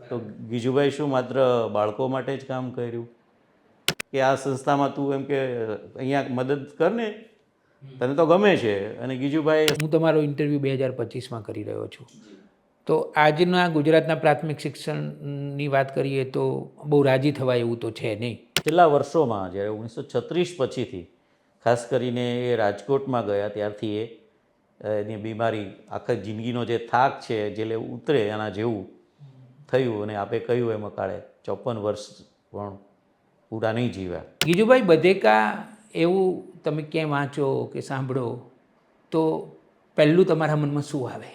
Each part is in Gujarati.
તો ગીજુભાઈ શું માત્ર બાળકો માટે જ કામ કર્યું કે આ સંસ્થામાં તું એમ કે અહીંયા મદદ કર ને, તને તો ગમે છે? અને ગીજુભાઈ હું તમારો ઇન્ટરવ્યૂ 2025માં કરી રહ્યો છું. તો આજના ગુજરાતના પ્રાથમિક શિક્ષણની વાત કરીએ તો બહુ રાજી થવાય એવું તો છે નહીં. છેલ્લા વર્ષોમાં જ્યારે 1936 પછીથી ખાસ કરીને એ રાજકોટમાં ગયા ત્યારથી એની બીમારી આખા જિંદગીનો જે થાક છે જે ઉતરે એના જેવું થયું. અને આપે કહ્યું એમ કાળે 54 વર્ષ પણ પૂરા નહીં જીવ્યા. ગીજુભાઈ બધેકા એવું તમે ક્યાંય વાંચો કે સાંભળો તો પહેલું તમારા મનમાં શું આવે?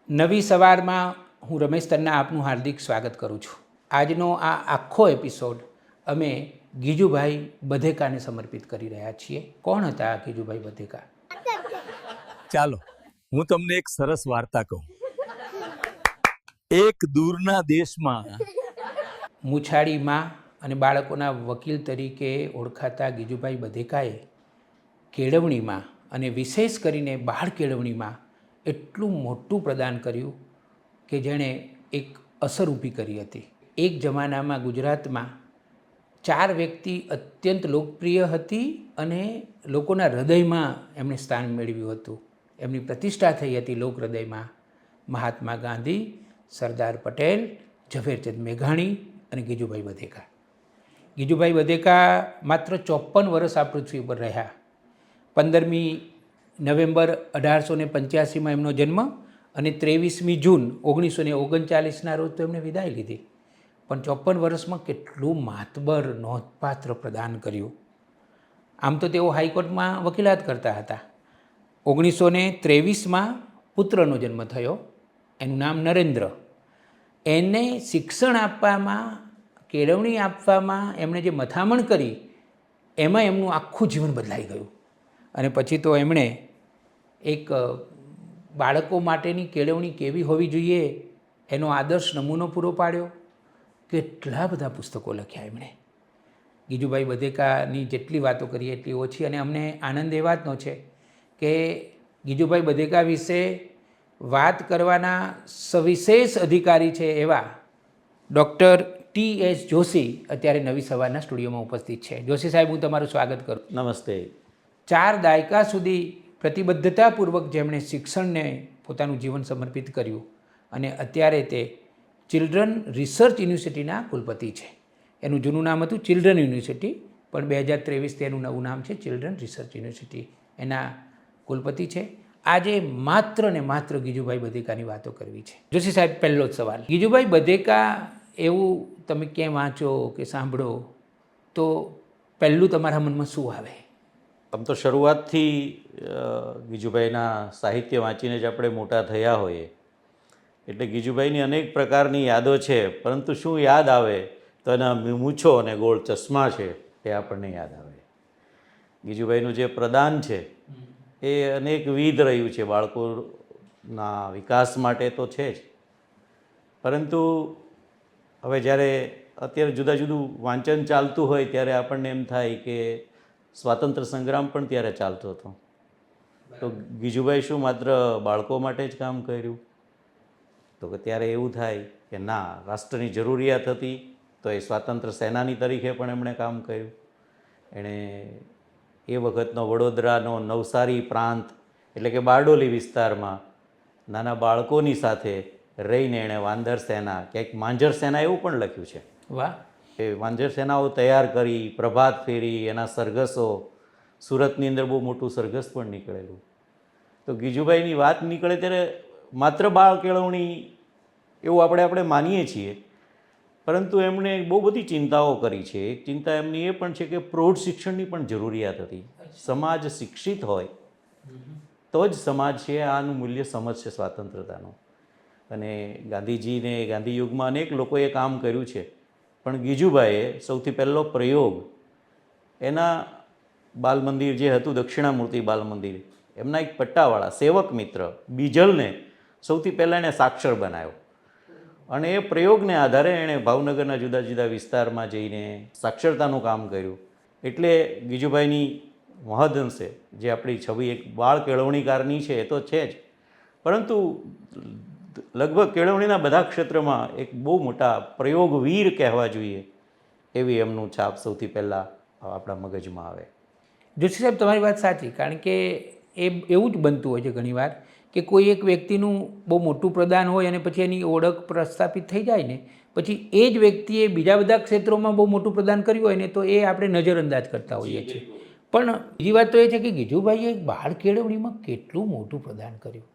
નવી સવારમાં હું રમેશ તન્ના આપનું હાર્દિક સ્વાગત કરું છું. આજનો આ આખો એપિસોડ અમે ગીજુભાઈ બધેકાને સમર્પિત કરી રહ્યા છીએ. કોણ હતા આ ગીજુભાઈ બધેકા? ચાલો હું તમને એક સરસ વાર્તા કહું. એક દૂરના દેશમાં મૂછાળીમાં અને બાળકોના વકીલ તરીકે ઓળખાતા ગીજુભાઈ બધેકાએ કેળવણીમાં અને વિશેષ કરીને બાળ કેળવણીમાં એટલું મોટું પ્રદાન કર્યું કે જેણે એક અસર ઊભી કરી હતી. એક જમાનામાં ગુજરાતમાં 4 વ્યક્તિ અત્યંત લોકપ્રિય હતી અને લોકોના હૃદયમાં એમણે સ્થાન મેળવ્યું હતું. એમની પ્રતિષ્ઠા થઈ હતી લોક હૃદયમાં. મહાત્મા ગાંધી, સરદાર પટેલ, ઝવેરચંદ મેઘાણી અને ગીજુભાઈ બધેકા. ગીજુભાઈ બધેકા માત્ર 54 વર્ષ આ પૃથ્વી ઉપર રહ્યા. 15મી નવેમ્બર 1885માં એમનો જન્મ અને 23મી જૂન 1939ના રોજ તો એમણે વિદાય લીધી. પણ 54 વર્ષમાં કેટલું માતબર નોંધપાત્ર પ્રદાન કર્યું. આમ તો તેઓ હાઈકોર્ટમાં વકીલાત કરતા હતા. 1923માં પુત્રનો જન્મ થયો, એનું નામ નરેન્દ્ર. એને શિક્ષણ આપવામાં, કેળવણી આપવામાં એમણે જે મથામણ કરી એમાં એમનું આખું જીવન બદલાઈ ગયું. અને પછી તો એમણે એક બાળકો માટેની કેળવણી કેવી હોવી જોઈએ એનો આદર્શ નમૂનો પૂરો પાડ્યો. કેટલા બધા પુસ્તકો લખ્યા એમણે. ગીજુભાઈ બધેકાની જેટલી વાતો કરીએ એટલી ઓછી. અને અમને આનંદ એ વાતનો છે કે ગીજુભાઈ બધેકા વિશે વાત કરવાના સવિશેષ અધિકારી છે એવા ડૉક્ટર T.S. જોશી અત્યારે નવી સવારના સ્ટુડિયોમાં ઉપસ્થિત છે. જોશી સાહેબ, હું તમારું સ્વાગત કરું. નમસ્તે. 4 દાયકા સુધી પ્રતિબદ્ધતાપૂર્વક જેમણે શિક્ષણને પોતાનું જીવન સમર્પિત કર્યું અને અત્યારે તે ચિલ્ડ્રન રિસર્ચ યુનિવર્સિટીના કુલપતિ છે. એનું જૂનું નામ હતું ચિલ્ડ્રન યુનિવર્સિટી, પણ 2023 તેનું નવું નામ છે ચિલ્ડ્રન રિસર્ચ યુનિવર્સિટી. એના કુલપતિ છે. આજે માત્ર ને માત્ર ગીજુભાઈ બધેકાની વાતો કરવી છે. જોશી સાહેબ, પહેલો જ સવાલ. ગીજુભાઈ બધેકા એવું તમે ક્યાંય વાંચો કે સાંભળો તો પહેલું તમારા મનમાં શું આવે? આમ તો શરૂઆતથી ગીજુભાઈના સાહિત્ય વાંચીને જ આપણે મોટા થયા હોઈએ એટલે ગીજુભાઈની અનેક પ્રકારની યાદો છે. પરંતુ શું યાદ આવે તો એના મૂછો અને ગોળ ચશ્મા છે એ આપણને યાદ આવે. ગીજુભાઈનું જે પ્રદાન છે એ અનેકવિધ રહ્યું છે. બાળકોના વિકાસ માટે તો છે જ, પરંતુ હવે જ્યારે અત્યારે જુદા જુદું વાંચન ચાલતું હોય ત્યારે આપણને એમ થાય કે સ્વાતંત્ર્ય સંગ્રામ પણ ત્યારે ચાલતો હતો. તો ગીજુભાઈ શું માત્ર બાળકો માટે જ કામ કર્યું? તો કે ત્યારે એવું થાય કે ના, રાષ્ટ્રની જરૂરિયાત હતી તો એ સ્વાતંત્ર્ય સેનાની તરીકે પણ એમણે કામ કર્યું. એણે એ વખતનો વડોદરાનો નવસારી પ્રાંત એટલે કે બારડોલી વિસ્તારમાં નાના બાળકોની સાથે રહીને એણે વાંદર સેના, ક્યાંક માંજર સેના એવું પણ લખ્યું છે. વાહ! એ વાંજર સેનાઓ તૈયાર કરી, પ્રભાત ફેરી, એના સરઘસો, સુરતની અંદર બહુ મોટું સરઘસ પણ નીકળેલું. તો ગીજુભાઈની વાત નીકળે ત્યારે માત્ર બાળ કેળવણી એવું આપણે માનીએ છીએ. પરંતુ એમણે બહુ બધી ચિંતાઓ કરી છે. એક ચિંતા એમની એ પણ છે કે પ્રૌઢ શિક્ષણની પણ જરૂરિયાત હતી. સમાજ શિક્ષિત હોય તો જ સમાજ છે આનું મૂલ્ય સમજશે સ્વાતંત્રતાનું. અને ગાંધીજીને ગાંધીયુગમાં અનેક લોકોએ કામ કર્યું છે, પણ ગીજુભાઈએ સૌથી પહેલો પ્રયોગ એના બાલ મંદિર જે હતું દક્ષિણામૂર્તિ બાલ મંદિર, એમના એક પટ્ટાવાળા સેવક મિત્ર બીજલને સૌથી પહેલાં એણે સાક્ષર બનાવ્યો. અને એ પ્રયોગને આધારે એણે ભાવનગરના જુદા જુદા વિસ્તારમાં જઈને સાક્ષરતાનું કામ કર્યું. એટલે ગીજુભાઈની મહદઅંશે જે આપણી છબી એક બાળ કેળવણીકારની છે એ તો છે જ, પરંતુ લગભગ કેળવણીના બધા ક્ષેત્રમાં એક બહુ મોટા પ્રયોગવીર કહેવા જોઈએ એવી એમનું છાપ સૌથી પહેલાં આપણા મગજમાં આવે. જોશી સાહેબ, તમારી વાત સાચી, કારણ કે એવું જ બનતું હોય છે ઘણીવાર કે કોઈ એક વ્યક્તિનું બહુ મોટું પ્રદાન હોય અને પછી એની ઓળખ પ્રસ્થાપિત થઈ જાય ને, પછી એ જ વ્યક્તિએ બીજા બધા ક્ષેત્રોમાં બહુ મોટું પ્રદાન કર્યું હોય ને તો એ આપણે નજરઅંદાજ કરતા હોઈએ છીએ. પણ બીજી વાત તો એ છે કે ગીજુભાઈએ બાળ કેળવણીમાં કેટલું મોટું પ્રદાન કર્યું,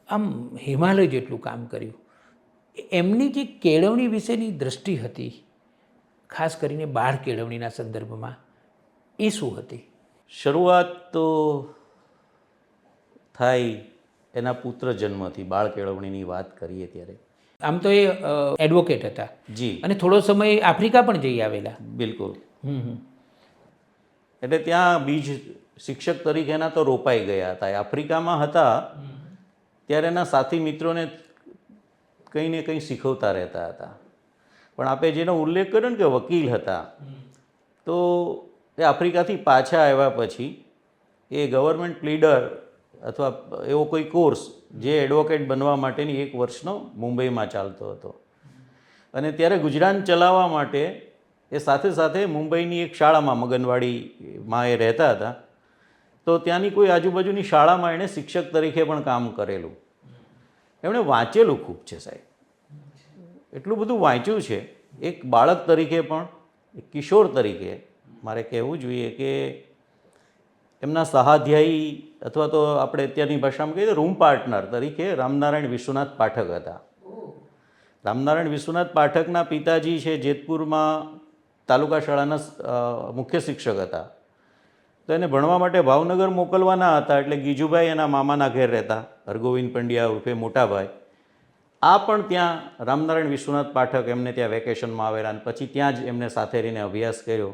આમ હિમાલય જેટલું કામ કર્યું. એમની જે કેળવણી વિશેની દૃષ્ટિ હતી, ખાસ કરીને બાળ કેળવણીના સંદર્ભમાં, એ શું હતી? શરૂઆત તો થાય એના પુત્ર જન્મથી. બાળ કેળવણીની વાત કરીએ ત્યારે આમ તો એ એડવોકેટ હતા જી, અને થોડો સમય આફ્રિકા પણ જઈ આવેલા. બિલકુલ. હમ. એટલે ત્યાં બીજ શિક્ષક તરીકેના તો રોપાઈ ગયા હતા. એ આફ્રિકામાં હતા ત્યારે એના સાથી મિત્રોને કંઈ ને કંઈ શીખવતા રહેતા હતા. પણ આપે જેનો ઉલ્લેખ કર્યો ને કે વકીલ હતા, તો એ આફ્રિકાથી પાછા આવ્યા પછી એ ગવર્મેન્ટ લીડર અથવા એવો કોઈ કોર્સ જે એડવોકેટ બનવા માટેની 1 વર્ષનો મુંબઈમાં ચાલતો હતો. અને ત્યારે ગુજરાન ચલાવવા માટે એ સાથે સાથે મુંબઈની એક શાળામાં, મગનવાડીમાં એ રહેતા હતા, તો ત્યાંની કોઈ આજુબાજુની શાળામાં એણે શિક્ષક તરીકે પણ કામ કરેલું. એમણે વાંચેલું ખૂબ છે સાહેબ, એટલું બધું વાંચ્યું છે. એક બાળક તરીકે પણ, એક કિશોર તરીકે મારે કહેવું જોઈએ કે એમના સહાધ્યાયી અથવા તો આપણે અત્યારની ભાષામાં કહીએ તો રૂમ પાર્ટનર તરીકે રામનારાયણ વિશ્વનાથ પાઠક હતા. રામનારાયણ વિશ્વનાથ પાઠકના પિતાજી છે જેતપુરમાં તાલુકા શાળાના મુખ્ય શિક્ષક હતા. તો એને ભણવા માટે ભાવનગર મોકલવાના હતા, એટલે ગીજુભાઈ એના મામાના ઘેર રહેતા, હરગોવિંદ પંડ્યા ઉર્ફે મોટાભાઈ. આ પણ ત્યાં રામનારાયણ વિશ્વનાથ પાઠક એમને ત્યાં વેકેશનમાં આવેલા અને પછી ત્યાં જ એમને સાથે રહીને અભ્યાસ કર્યો.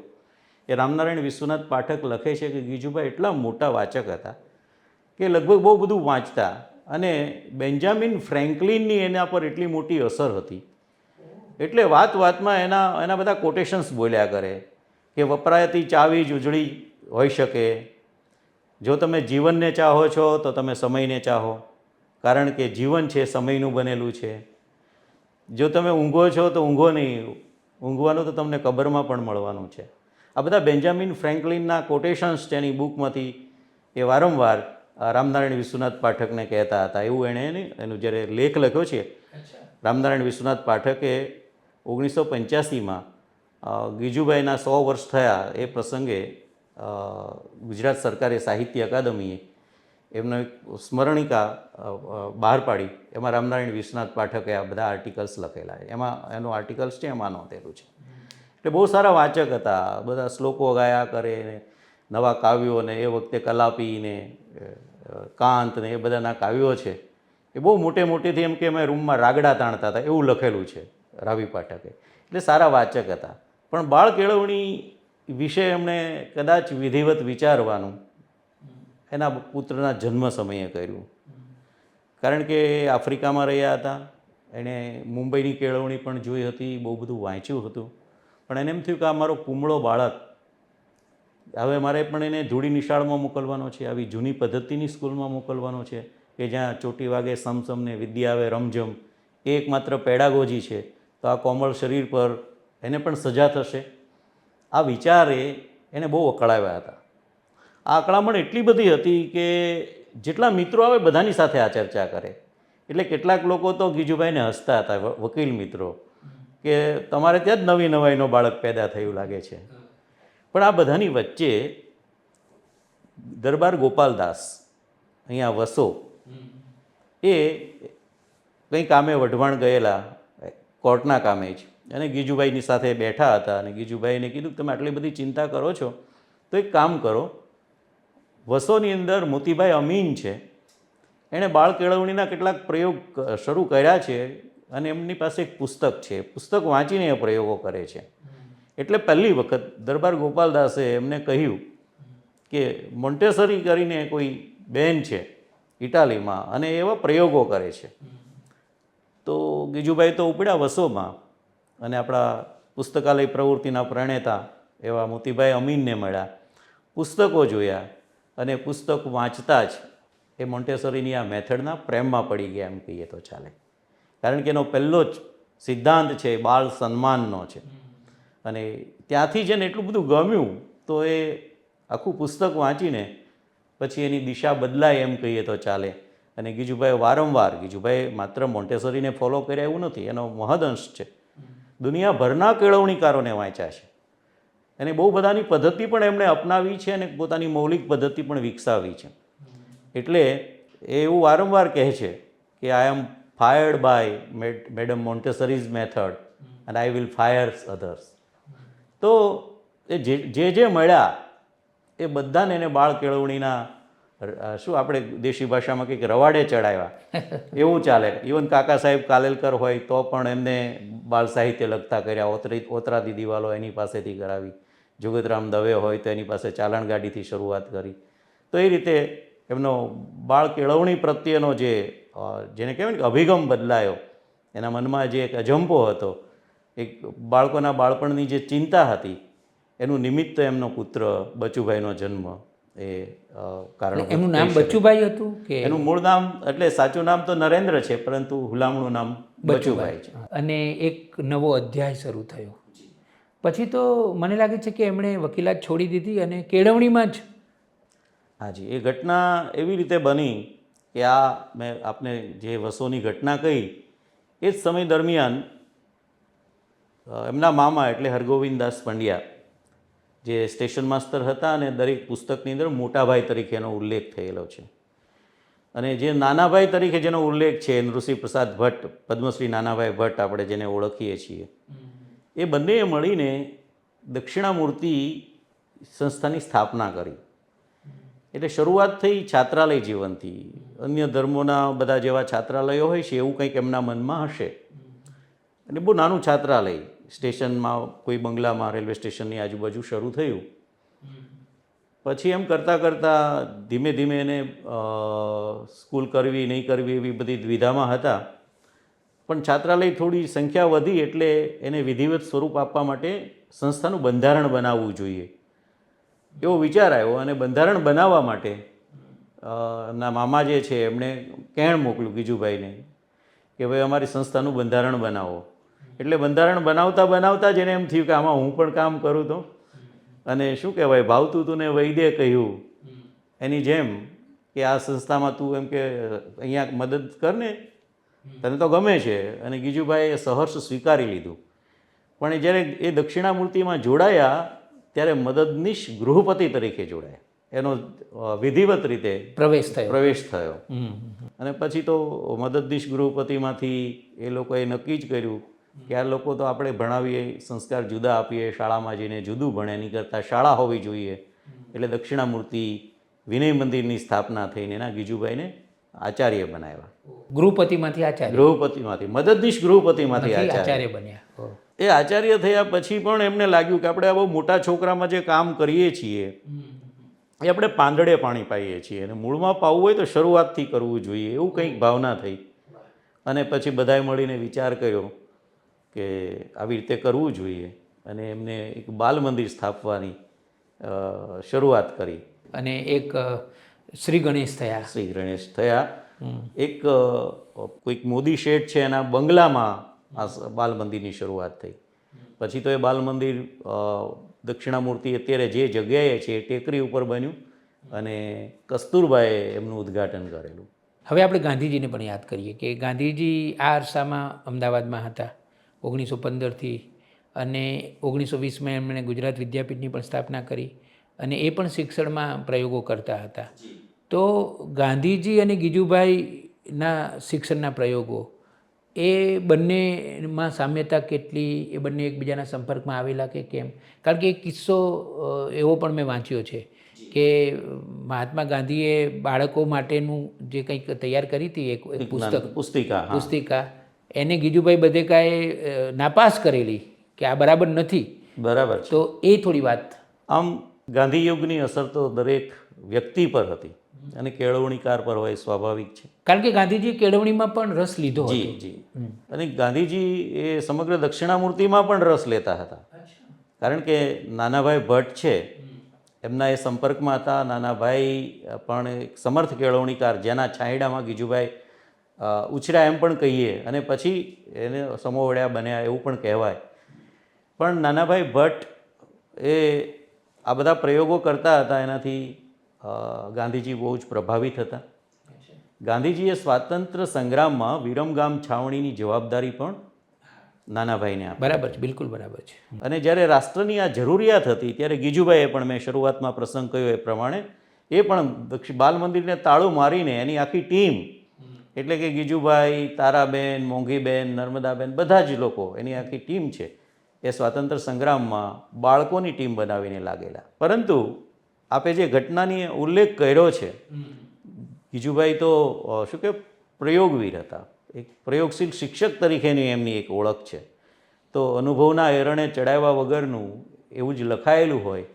એ રામનારાયણ વિશ્વનાથ પાઠક લખે છે કે ગીજુભાઈ એટલા મોટા વાચક હતા કે લગભગ બહુ બધું વાંચતા, અને બેન્જામિન ફ્રેન્કલિનની એના પર એટલી મોટી અસર હતી. એટલે વાત વાતમાં એના બધા કોટેશન્સ બોલ્યા કરે કે વપરાતી ચાવી જ ઉજળી હોઈ શકે. જો તમે જીવનને ચાહો છો તો તમે સમયને ચાહો, કારણ કે જીવન છે સમયનું બનેલું છે. જો તમે ઊંઘો છો તો ઊંઘો નહીં, ઊંઘવાનું તો તમને કબરમાં પણ મળવાનું છે. આ બધા બેન્જામિન ફ્રેન્કલિનના કોટેશન્સ તેની બુકમાંથી એ વારંવાર રામનારાયણ વિશ્વનાથ પાઠકને કહેતા હતા. એવું એણે એનું જ્યારે લેખ લખ્યો છે, રામનારાયણ વિશ્વનાથ પાઠકે 1985માં ગીજુભાઈના 100 વર્ષ થયા એ પ્રસંગે ગુજરાત સરકારે સાહિત્ય અકાદમીએ એમનો એક સ્મરણિકા બહાર પાડી. એમાં રામનારાયણ વિશ્વનાથ પાઠકે આ બધા આર્ટિકલ્સ લખેલા છે. એમાં એનું આર્ટિકલ્સ છે, એમાં નોંધેલું છે. એટલે બહુ સારા વાચક હતા. બધા શ્લોકો ગાયા કરે ને નવા કાવ્યોને, એ વખતે કલાપીને કાંત ને એ બધાના કાવ્યો છે એ બહુ મોટેથી એમ કે અમે રૂમમાં રાગડા તાણતા હતા એવું લખેલું છે રાવી પાઠકે. એટલે સારા વાચક હતા. પણ બાળ કેળવણી વિશે એમણે કદાચ વિધિવત વિચારવાનું એના પુત્રના જન્મ સમયે કર્યું, કારણ કે આફ્રિકામાં રહ્યા હતા. એણે મુંબઈની કેળવણી પણ જોઈ હતી, બહુ બધું વાંચ્યું હતું. પણ એને એમ થયું કે આ મારો કુમળો બાળક, હવે મારે પણ એને ધૂળી નિશાળમાં મોકલવાનો છે, આવી જૂની પદ્ધતિની સ્કૂલમાં મોકલવાનો છે કે જ્યાં ચોટી વાગે સમસમને વિદ્યા આવે રમઝમ. એ એકમાત્ર પેડાગોજી છે, તો આ કોમળ શરીર પર એને પણ સજા થશે. આ વિચારે એને બહુ અકળાવ્યા હતા. આ અકળામણ એટલી બધી હતી કે જેટલા મિત્રો આવે બધાની સાથે આ ચર્ચા કરે. એટલે કેટલાક લોકો તો ગીજુભાઈને હસતા હતા, વકીલ મિત્રો, કે તમારે ત્યાં જ નવી નવાઈનો બાળક પેદા થયું લાગે છે. પણ આ બધાની વચ્ચે દરબાર ગોપાલદાસ અહીંયા વસો, એ કંઈ કામે વઢવાણ ગયેલા, કોર્ટના કામે જ, અને ગીજુભાઈની સાથે બેઠા હતા અને ગીજુભાઈને કીધું કે તમે આટલી બધી ચિંતા કરો છો તો એક કામ કરો, વસોની અંદર મોતીભાઈ અમીન છે, એણે બાળ કેળવણીના કેટલાક પ્રયોગ શરૂ કર્યા છે અને એમની પાસે એક પુસ્તક છે, પુસ્તક વાંચીને એ પ્રયોગો કરે છે. એટલે પહેલી વખત દરબાર ગોપાલદાસે એમને કહ્યું કે મોન્ટેસરી કરીને કોઈ બેન છે ઇટાલીમાં અને એવા પ્રયોગો કરે છે. તો ગીજુભાઈ તો ઉપડ્યા વસોમાં અને આપણા પુસ્તકાલય પ્રવૃત્તિના પ્રણેતા એવા મોતીભાઈ અમીનને મળ્યા, પુસ્તકો જોયા અને પુસ્તક વાંચતા જ એ મોન્ટેસરીની આ મેથડના પ્રેમમાં પડી ગયા એમ કહીએ તો ચાલે. કારણ કે એનો પહેલો જ સિદ્ધાંત છે બાળ સન્માનનો છે અને ત્યાંથી જેને એટલું બધું ગમ્યું તો એ આખું પુસ્તક વાંચીને પછી એની દિશા બદલાય એમ કહીએ તો ચાલે. અને ગીજુભાઈ વારંવાર, ગીજુભાઈ માત્ર મોન્ટેસરીને ફોલો કર્યા એવું નથી, એનો મહદઅંશ છે, દુનિયાભરના કેળવણીકારોને વાંચ્યા છે અને બહુ બધાની પદ્ધતિ પણ એમણે અપનાવી છે અને પોતાની મૌલિક પદ્ધતિ પણ વિકસાવી છે. એટલે એ એવું વારંવાર કહે છે કે I am fired by madam Montessori's method and I will fire others. તો એ જે મળ્યા એ બધાને એને બાળ કેળવણીના શું આપણે દેશી ભાષામાં કંઈક રવાડે ચડાવ્યા એવું ચાલે. ઇવન કાકા સાહેબ કાલેલકર હોય તો પણ એમને બાળ સાહિત્ય લખતા કર્યા, ઓતરાદી દિવાલો એની પાસેથી કરાવી, જગતરામ દવે હોય તો એની પાસે ચાલણ ગાડીથી શરૂઆત કરી. તો એ રીતે એમનો બાળ કેળવણી પ્રત્યેનો જેને કહેવાય ને કે અભિગમ બદલાયો, એના મનમાં જે એક અજંપો હતો, એક બાળકોના બાળપણની જે ચિંતા હતી, એનું નિમિત્ત એમનો પુત્ર બચુભાઈનો જન્મ એ કારણ. એમનું નામ બચુભાઈ હતું કે એનું મૂળ નામ, એટલે સાચું નામ તો નરેન્દ્ર છે પરંતુ હુલામણું નામ બચુભાઈ છે. અને એક નવો અધ્યાય શરૂ થયો. પછી તો મને લાગે છે કે એમણે વકીલાત છોડી દીધી અને કેળવણીમાં જ. હાજી, એ ઘટના એવી રીતે બની કે આ મેં આપને જે વસોની ઘટના કહી એ જ સમય દરમિયાન એમના મામા એટલે હરગોવિંદદાસ પંડ્યા જે સ્ટેશન માસ્તર હતા અને દરેક પુસ્તકની અંદર મોટાભાઈ તરીકે એનો ઉલ્લેખ થયેલો છે અને જે નાનાભાઈ તરીકે જેનો ઉલ્લેખ છે નૃસિંહ પ્રસાદ ભટ્ટ, પદ્મશ્રી નાનાભાઈ ભટ્ટ આપણે જેને ઓળખીએ છીએ, એ બંનેએ મળીને દક્ષિણામૂર્તિ સંસ્થાની સ્થાપના કરી. એટલે શરૂઆત થઈ છાત્રાલય જીવનથી. અન્ય ધર્મોના બધા જેવા છાત્રાલયો હોય છે એવું કંઈક એમના મનમાં હશે. અને બહુ નાનું છાત્રાલય સ્ટેશનમાં, કોઈ બંગલામાં, રેલવે સ્ટેશનની આજુબાજુ શરૂ થયું. પછી એમ કરતાં કરતાં ધીમે ધીમે એને સ્કૂલ કરવી નહીં કરવી એવી બધી દ્વિધામાં હતા. પણ છાત્રાલય થોડી સંખ્યા વધી એટલે એને વિધિવત સ્વરૂપ આપવા માટે સંસ્થાનું બંધારણ બનાવવું જોઈએ એવો વિચાર આવ્યો અને બંધારણ બનાવવા માટે એમના મામા જે છે એમણે કહેણ મોકલ્યું ગીજુભાઈને કે ભાઈ અમારી સંસ્થાનું બંધારણ બનાવો. એટલે બંધારણ બનાવતા બનાવતા જ એને એમ થયું કે આમાં હું પણ કામ કરું તો, અને શું કહેવાય, ભાવતું તું ને વૈદ્ય કહ્યું એની જેમ કે આ સંસ્થામાં તું એમ કે અહીંયા મદદ કર ને, તને તો ગમે છે. અને ગીજુભાઈએ સહર્ષ સ્વીકારી લીધું. પણ જ્યારે એ દક્ષિણામૂર્તિમાં જોડાયા ત્યારે મદદનીશ ગૃહપતિ તરીકે જોડાયા, એનો વિધિવત રીતે પ્રવેશ થયો. અને પછી તો મદદનીશ ગૃહપતિમાંથી એ લોકોએ નક્કી જ કર્યું કે આ લોકો તો આપણે ભણાવીએ, સંસ્કાર જુદા આપીએ, શાળામાં જઈને જુદું ભણે, એની કરતાં શાળા હોવી જોઈએ. એટલે દક્ષિણામૂર્તિ વિનય મંદિરની સ્થાપના થઈને એના ગીજુભાઈને આચાર્ય બનાવ્યા. ગૃહપતિમાંથી મદદનીશ ગૃહપતિમાંથી આચાર્ય બન્યા. એ આચાર્ય થયા પછી પણ એમને લાગ્યું કે આપણે આ બહુ મોટા છોકરામાં જે કામ કરીએ છીએ એ આપણે પાંદડે પાણી પાઈએ છીએ અને મૂળમાં પાવું હોય તો શરૂઆતથી કરવું જોઈએ, એવું કંઈક ભાવના થઈ. અને પછી બધાએ મળીને વિચાર કર્યો કે આવી રીતે કરવું જોઈએ અને એમને એક બાલ મંદિર સ્થાપવાની શરૂઆત કરી. અને એક શ્રી ગણેશ થયા. એક કોઈક મોદી શેઠ છે એના બંગલામાં આ બાલ મંદિરની શરૂઆત થઈ. પછી તો એ બાલ મંદિર દક્ષિણામૂર્તિ અત્યારે જે જગ્યાએ છે એ ટેકરી ઉપર બન્યું અને કસ્તુરબાએ એમનું ઉદ્ઘાટન કરેલું. હવે આપણે ગાંધીજીને પણ યાદ કરીએ કે ગાંધીજી આ અરસામાં અમદાવાદમાં હતા 1915થી અને 1920માં એમણે ગુજરાત વિદ્યાપીઠની પણ સ્થાપના કરી અને એ પણ શિક્ષણમાં પ્રયોગો કરતા હતા. તો ગાંધીજી અને ગીજુભાઈના શિક્ષણના પ્રયોગો એ બંનેમાં સામ્યતા કેટલી, એ બંને એકબીજાના સંપર્કમાં આવેલા કે કેમ? કારણ કે એક કિસ્સો એવો પણ મેં વાંચ્યો છે કે મહાત્મા ગાંધીએ બાળકો માટેનું જે કંઈક તૈયાર કરી હતી એક પુસ્તિકા, હા. પુસ્તિકા એને ગીજુભાઈ બધેકાએ નાપાસ કરેલી કે આ બરાબર નથી. બરાબર છે. તો એ થોડી વાત. આમ ગાંધી યુગની અસર તો દરેક વ્યક્તિ પર હતી અને કેળવણીકાર પર હોય, સ્વાભાવિક છે. કારણ કે ગાંધીજીએ કેળવણીમાં પણ રસ લીધો હતો. જી જી. અને ગાંધીજી એ સમગ્ર દક્ષિણામૂર્તિમાં પણ રસ લેતા હતા. કારણ કે નાનાભાઈ ભટ્ટ છે એમના એ સંપર્કમાં હતા. નાનાભાઈ પણ એક સમર્થ કેળવણીકાર, જેના છાંયડામાં ગીજુભાઈ ઉછર્યા એમ પણ કહીએ, અને પછી એને સમોવડ્યા બન્યા એવું પણ કહેવાય. પણ નાનાભાઈ ભટ્ટ એ આ બધા પ્રયોગો કરતા હતા, એનાથી ગાંધીજી બહુ જ પ્રભાવિત હતા. ગાંધીજીએ સ્વાતંત્ર્ય સંગ્રામમાં વિરમગામ છાવણીની જવાબદારી પણ નાનાભાઈને આપી. બરાબર છે, બિલકુલ બરાબર છે. અને જ્યારે રાષ્ટ્રની આ જરૂરિયાત હતી ત્યારે ગીજુભાઈએ પણ, મેં શરૂઆતમાં પ્રસંગ કહ્યો એ પ્રમાણે, એ પણ બાલ મંદિરને તાળું મારીને એની આખી ટીમ, એટલે કે ગીજુભાઈ, તારાબેન, મોંઘીબેન, નર્મદાબેન, બધા જ લોકો, એની આખી ટીમ છે એ સ્વાતંત્ર્ય સંગ્રામમાં બાળકોની ટીમ બનાવીને લાગેલા. પરંતુ આપે જે ઘટનાની ઉલ્લેખ કર્યો છે, ગીજુભાઈ તો શું કે પ્રયોગવીર હતા, એક પ્રયોગશીલ શિક્ષક તરીકેની એમની એક ઓળખ છે. તો અનુભવના એરણે ચડાવ્યા વગરનું એવું જ લખાયેલું હોય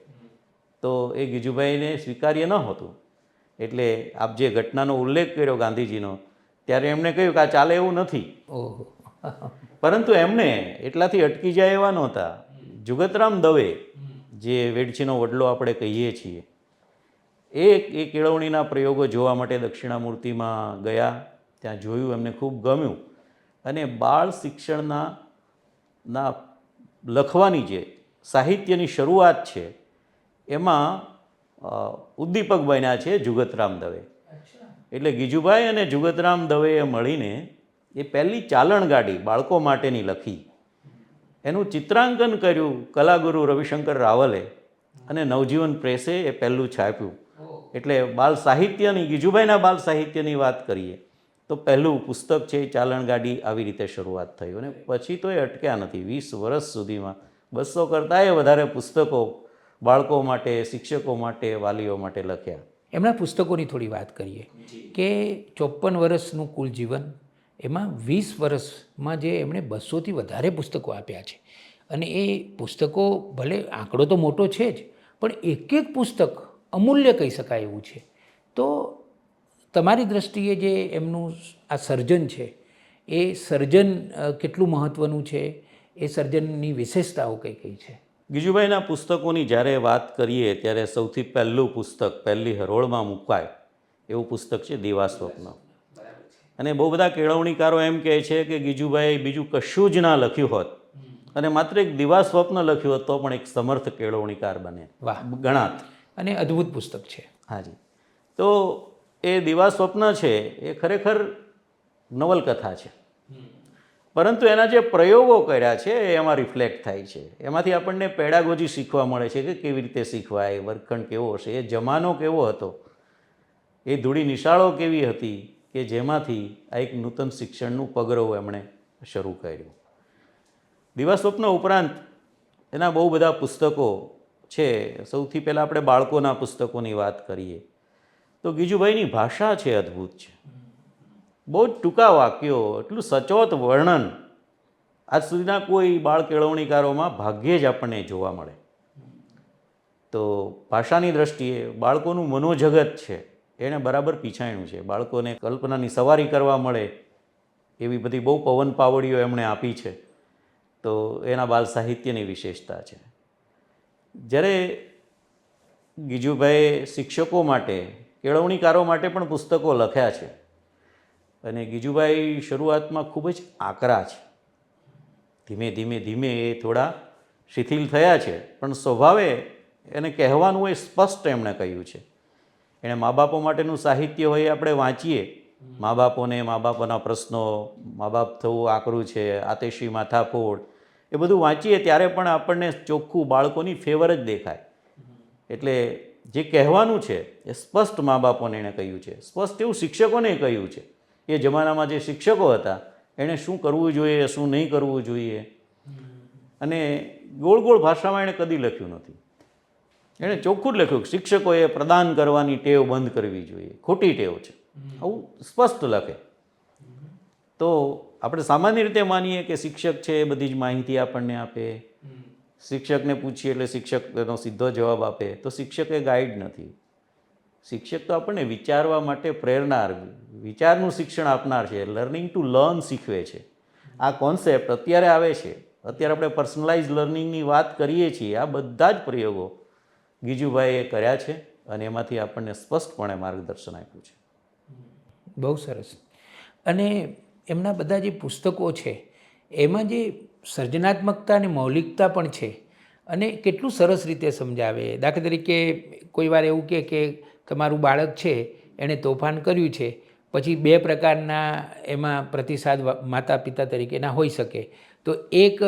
તો એ ગીજુભાઈને સ્વીકાર્ય ન હતું. એટલે આપ જે ઘટનાનો ઉલ્લેખ કર્યો ગાંધીજીનો, ત્યારે એમણે કહ્યું કે આ ચાલે એવું નથી. ઓહો. પરંતુ એમને એટલાથી અટકી જાય એવા નહોતા. જુગતરામ દવે, જે વેડછીનો વડલો આપણે કહીએ છીએ, એ કેળવણીના પ્રયોગો જોવા માટે દક્ષિણામૂર્તિમાં ગયા. ત્યાં જોયું, એમને ખૂબ ગમ્યું, અને બાળ શિક્ષણના લખવાની જે સાહિત્યની શરૂઆત છે એમાં ઉદ્દીપક બન્યા છે જુગતરામ દવે. એટલે ગીજુભાઈ અને જુગતરામ દવેએ મળીને એ પહેલી ચાલણગાડી બાળકો માટેની લખી. એનું ચિત્રાંકન કર્યું કલાગુરુ રવિશંકર રાવલે, અને નવજીવન પ્રેસે એ પહેલું છાપ્યું. એટલે બાલ સાહિત્યની, ગીજુભાઈના બાલ સાહિત્યની વાત કરીએ તો પહેલું પુસ્તક છે એ ચાલણગાડી આવી રીતે શરૂઆત થઈ. અને પછી તો એ અટક્યા નથી. 20 વર્ષ સુધીમાં 200 કરતાંય વધારે પુસ્તકો બાળકો માટે, શિક્ષકો માટે, વાલીઓ માટે લખ્યા. એમના પુસ્તકોની થોડી વાત કરીએ કે 54 વર્ષનું કુલ જીવન, એમાં 20 વર્ષમાં જે એમણે 200થી વધારે પુસ્તકો આપ્યા છે. અને એ પુસ્તકો, ભલે આંકડો તો મોટો છે જ, પણ એક એક પુસ્તક અમૂલ્ય કહી શકાય એવું છે. તો તમારી દૃષ્ટિએ જે એમનું આ સર્જન છે, એ સર્જન કેટલું મહત્ત્વનું છે? એ સર્જનની વિશેષતાઓ કઈ કઈ છે? ગીજુભાઈના પુસ્તકોની જ્યારે વાત કરીએ ત્યારે સૌથી પહેલું પુસ્તક, પહેલી હરોળમાં મુકાય એવું પુસ્તક છે દીવા સ્વપ્ન. અને બહુ બધા કેળવણીકારો એમ કહે છે કે ગીજુભાઈ બીજું કશું જ ના લખ્યું હોત અને માત્ર એક દીવા સ્વપ્ન લખ્યું હોત તો પણ એક સમર્થ કેળવણીકાર બને, વાહ, ગણાત. અને અદ્ભુત પુસ્તક છે. હાજી. તો એ દીવા સ્વપ્ન છે એ ખરેખર નવલકથા છે, પરંતુ એના જે પ્રયોગો કર્યા છે એ એમાં રિફ્લેક્ટ થાય છે. એમાંથી આપણને પેડાગોજી શીખવા મળે છે કે કેવી રીતે શીખવાય, વર્ગખંડ કેવો હશે, એ જમાનો કેવો હતો, એ ધૂળી નિશાળો કેવી હતી, કે જેમાંથી આ એક નૂતન શિક્ષણનું પગરવ એમણે શરૂ કર્યું. દીવા સ્વપ્ન ઉપરાંત એના બહુ બધા પુસ્તકો છે. સૌથી પહેલાં આપણે બાળકોના પુસ્તકોની વાત કરીએ તો ગીજુભાઈની ભાષા છે અદ્ભુત છે. બહુ જ ટૂંકા વાક્યો, એટલું સચોટ વર્ણન આજ સુધીના કોઈ બાળ કેળવણીકારોમાં ભાગ્યે જ આપણને જોવા મળે. તો ભાષાની દ્રષ્ટિએ બાળકોનું મનોજગત છે એણે બરાબર પીછાણ્યું છે. બાળકોને કલ્પનાની સવારી કરવા મળે એવી બધી બહુ પવન પાવડીઓ એમણે આપી છે. તો એના બાલ સાહિત્યની વિશેષતા છે. જ્યારે ગીજુભાઈએ શિક્ષકો માટે, કેળવણીકારો માટે પણ પુસ્તકો લખ્યા છે. અને ગીજુભાઈ શરૂઆતમાં ખૂબ જ આકરા છે. ધીમે ધીમે ધીમે એ થોડા શિથિલ થયા છે, પણ સ્વભાવે એને કહેવાનું એ સ્પષ્ટ એમણે કહ્યું છે. એણે મા બાપો માટેનું સાહિત્ય હોય આપણે વાંચીએ, મા બાપોને, મા બાપોના પ્રશ્નો, મા બાપ થવું આકરું છે, આતેશી માથાફોડ, એ બધું વાંચીએ ત્યારે પણ આપણને ચોખ્ખું બાળકોની ફેવર જ દેખાય. એટલે જે કહેવાનું છે એ સ્પષ્ટ મા બાપોને એણે કહ્યું છે, સ્પષ્ટ એવું શિક્ષકોને કહ્યું છે. એ જમાનામાં જે શિક્ષકો હતા એણે શું કરવું જોઈએ, શું નહીં કરવું જોઈએ, અને ગોળ ગોળ ભાષામાં એણે કદી લખ્યું નથી. એણે ચોખ્ખું જ લખ્યું કે શિક્ષકોએ પ્રદાન કરવાની ટેવ બંધ કરવી જોઈએ, ખોટી ટેવ છે, આવું સ્પષ્ટ લખે. તો આપણે સામાન્ય રીતે માનીએ કે શિક્ષક છે એ બધી જ માહિતી આપણને આપે, શિક્ષકને પૂછીએ એટલે શિક્ષક એનો સીધો જવાબ આપે, તો શિક્ષક એ ગાઈડ નથી. શિક્ષક તો આપણને વિચારવા માટે પ્રેરનાર, વિચારનું શિક્ષણ આપનાર છે, લર્નિંગ ટુ લર્ન શીખવે છે. આ કોન્સેપ્ટ અત્યારે આવે છે, અત્યારે આપણે પર્સનલાઇઝ લર્નિંગની વાત કરીએ છીએ, આ બધા જ પ્રયોગો ગીજુભાઈએ કર્યા છે અને એમાંથી આપણને સ્પષ્ટપણે માર્ગદર્શન આપ્યું છે. બહુ સરસ. અને એમના બધા જે પુસ્તકો છે એમાં જે સર્જનાત્મકતા અને મૌલિકતા પણ છે અને કેટલું સરસ રીતે સમજાવે. દાખલા તરીકે કોઈ વાર એવું કે તમારું બાળક છે એણે તોફાન કર્યું છે, પછી બે પ્રકારના એમાં પ્રતિસાદ માતા પિતા તરીકેના હોઈ શકે. તો એક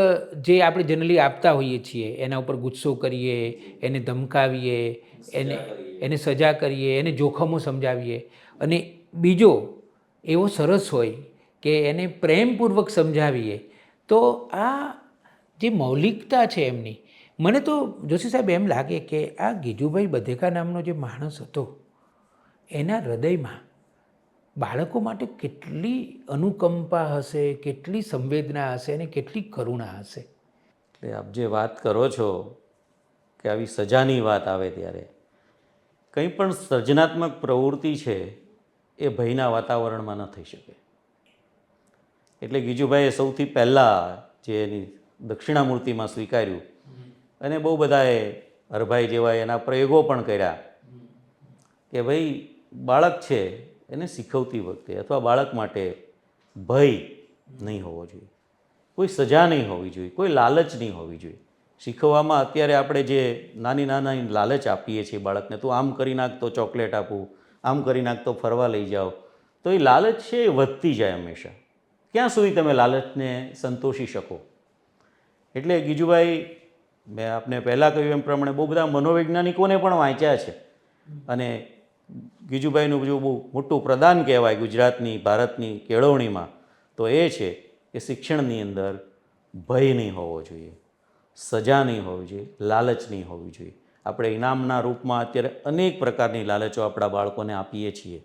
જે આપણે જનરલી આપતા હોઈએ છીએ, એના ઉપર ગુસ્સો કરીએ, એને ધમકાવીએ, એને સજા કરીએ, એને જોખમો સમજાવીએ, અને બીજો એવો સરસ હોય કે એને પ્રેમપૂર્વક સમજાવીએ. તો આ જે મૌલિકતા છે એમની, મને તો જોશી સાહેબ એમ લાગે કે આ ગીજુભાઈ બધેકા નામનો જે માણસ હતો એના હૃદયમાં બાળકો માટે કેટલી અનુકંપા હશે, કેટલી સંવેદના હશે અને કેટલી કરુણા હશે. એટલે આપ જે વાત કરો છો કે આવી સજાની વાત આવે ત્યારે કંઈ પણ સર્જનાત્મક પ્રવૃત્તિ છે એ ભયના વાતાવરણમાં ન થઈ શકે. એટલે ગીજુભાઈએ સૌથી પહેલાં જે એની દક્ષિણામૂર્તિમાં સ્વીકાર્યું, અને બહુ બધાએ હરભાઈ જેવા એના પ્રયોગો પણ કર્યા કે ભાઈ બાળક છે એને શીખવતી વખતે અથવા બાળક માટે ભય નહીં હોવો જોઈએ, કોઈ સજા નહીં હોવી જોઈએ, કોઈ લાલચ નહીં હોવી જોઈએ. શીખવવામાં અત્યારે આપણે જે નાની નાની લાલચ આપીએ છીએ બાળકને, તું આમ કરી નાખ તો ચોકલેટ આપું, આમ કરી નાખ તો ફરવા લઈ જાઓ, તો એ લાલચ છે એ વધતી જાય હંમેશા. ક્યાં સુધી તમે લાલચને સંતોષી શકો? એટલે ગીજુભાઈ, મેં આપને પહેલાં કહ્યું એમ પ્રમાણે બહુ બધા મનોવૈજ્ઞાનિકોને પણ વાંચ્યા છે, અને ગીજુભાઈનું જો બહુ મોટું પ્રદાન કહેવાય ગુજરાતની, ભારતની કેળવણીમાં, તો એ છે કે શિક્ષણની અંદર ભય નહીં હોવો જોઈએ, સજા નહીં હોવી જોઈએ, લાલચ નહીં હોવી જોઈએ. આપણે ઇનામના રૂપમાં અત્યારે અનેક પ્રકારની લાલચો આપણા બાળકોને આપીએ છીએ,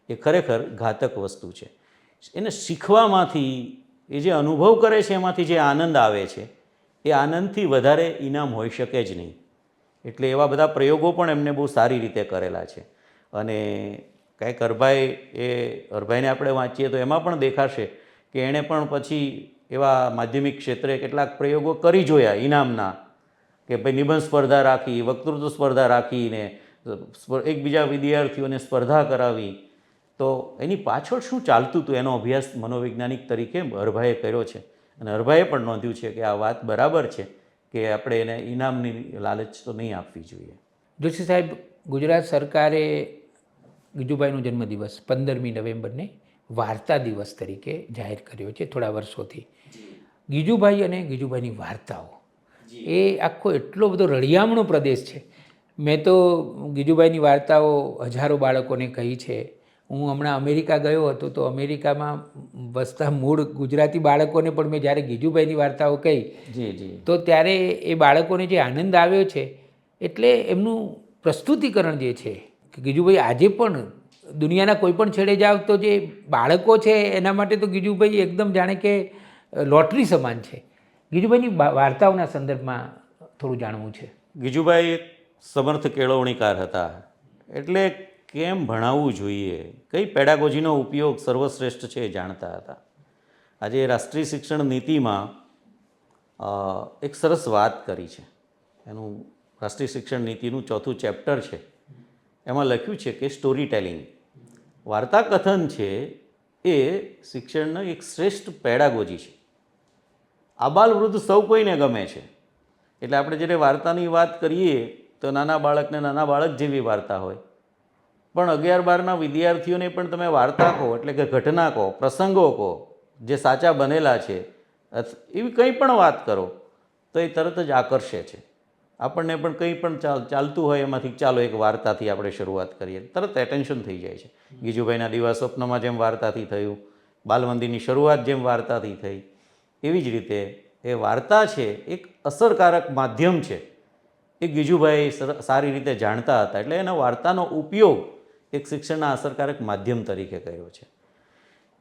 એ ખરેખર ઘાતક વસ્તુ છે. એને શીખવામાંથી, એ જે અનુભવ કરે છે એમાંથી જે આનંદ આવે છે, એ આનંદથી વધારે ઇનામ હોઈ શકે જ નહીં. એટલે એવા બધા પ્રયોગો પણ એમને બહુ સારી રીતે કરેલા છે. અને કાંઈક હરભાઈને આપણે વાંચીએ તો એમાં પણ દેખાશે કે એણે પણ પછી એવા માધ્યમિક ક્ષેત્રે કેટલાક પ્રયોગો કરી જોયા ઇનામના, કે ભાઈ નિબંધ સ્પર્ધા રાખી, વક્તૃત્વ સ્પર્ધા રાખીને એકબીજા વિદ્યાર્થીઓને સ્પર્ધા કરાવી. તો એની પાછળ શું ચાલતું હતું એનો અભ્યાસ મનોવૈજ્ઞાનિક તરીકે હરભાઈએ કર્યો છે, અને હરભાઈએ પણ નોંધ્યું છે કે આ વાત બરાબર છે કે આપણે એને ઇનામની લાલચ તો નહીં આપવી જોઈએ. જોશી સાહેબ, ગુજરાત સરકારે ગીજુભાઈનો જન્મદિવસ 15મી નવેમ્બરને વાર્તા દિવસ તરીકે જાહેર કર્યો છે થોડા વર્ષોથી. ગીજુભાઈ અને ગીજુભાઈની વાર્તાઓ એ આખો એટલો બધો રળિયામણો પ્રદેશ છે. મેં તો ગીજુભાઈની વાર્તાઓ હજારો બાળકોને કહી છે. હું હમણાં અમેરિકા ગયો હતો તો અમેરિકામાં વસતા મૂળ ગુજરાતી બાળકોને પણ મેં જ્યારે ગીજુભાઈની વાર્તાઓ કહી તો ત્યારે એ બાળકોને જે આનંદ આવ્યો છે, એટલે એમનું પ્રસ્તુતિકરણ જે છે કે ગીજુભાઈ આજે પણ દુનિયાના કોઈ પણ છેડે જાવ તો જે બાળકો છે એના માટે તો ગીજુભાઈ એકદમ જાણે કે લોટરી સમાન છે. ગીજુભાઈની વાર્તાઓના સંદર્ભમાં થોડું જાણવું છે. ગીજુભાઈ સમર્થ કેળવણીકાર હતા, એટલે કેમ ભણાવવું જોઈએ, કઈ પેડાગોજીનો ઉપયોગ સર્વશ્રેષ્ઠ છે એ જાણતા હતા. આજે રાષ્ટ્રીય શિક્ષણ નીતિમાં એક સરસ વાત કરી છે. એનું રાષ્ટ્રીય શિક્ષણ નીતિનું 4થું ચેપ્ટર છે, એમાં લખ્યું છે કે સ્ટોરી ટેલિંગ, વાર્તા કથન છે એ શિક્ષણનો એક શ્રેષ્ઠ પેડાગોજી છે. આબાલ વૃદ્ધ સૌ કોઈને ગમે છે. એટલે આપણે જ્યારે વાર્તાની વાત કરીએ તો નાના બાળકને નાના બાળક જેવી વાર્તા હોય, પણ 11-12ના વિદ્યાર્થીઓને પણ તમે વાર્તા કહો એટલે કે ઘટના કહો, પ્રસંગો કહો જે સાચા બનેલા છે, એવી કંઈ પણ વાત કરો તો એ તરત જ આકર્ષે છે. આપણને પણ કંઈ પણ ચાલતું હોય એમાંથી ચાલો એક વાર્તાથી આપણે શરૂઆત કરીએ, તરત એટેન્શન થઈ જાય છે. ગીજુભાઈના દીવા સ્વપ્નમાં જેમ વાર્તાથી થયું, બાલમંદિરની શરૂઆત જેમ વાર્તાથી થઈ એવી જ રીતે એ વાર્તા છે એક અસરકારક માધ્યમ છે એ ગીજુભાઈ સારી રીતે જાણતા હતા, એટલે એના વાર્તાનો ઉપયોગ એક શિક્ષણના અસરકારક માધ્યમ તરીકે કર્યો છે.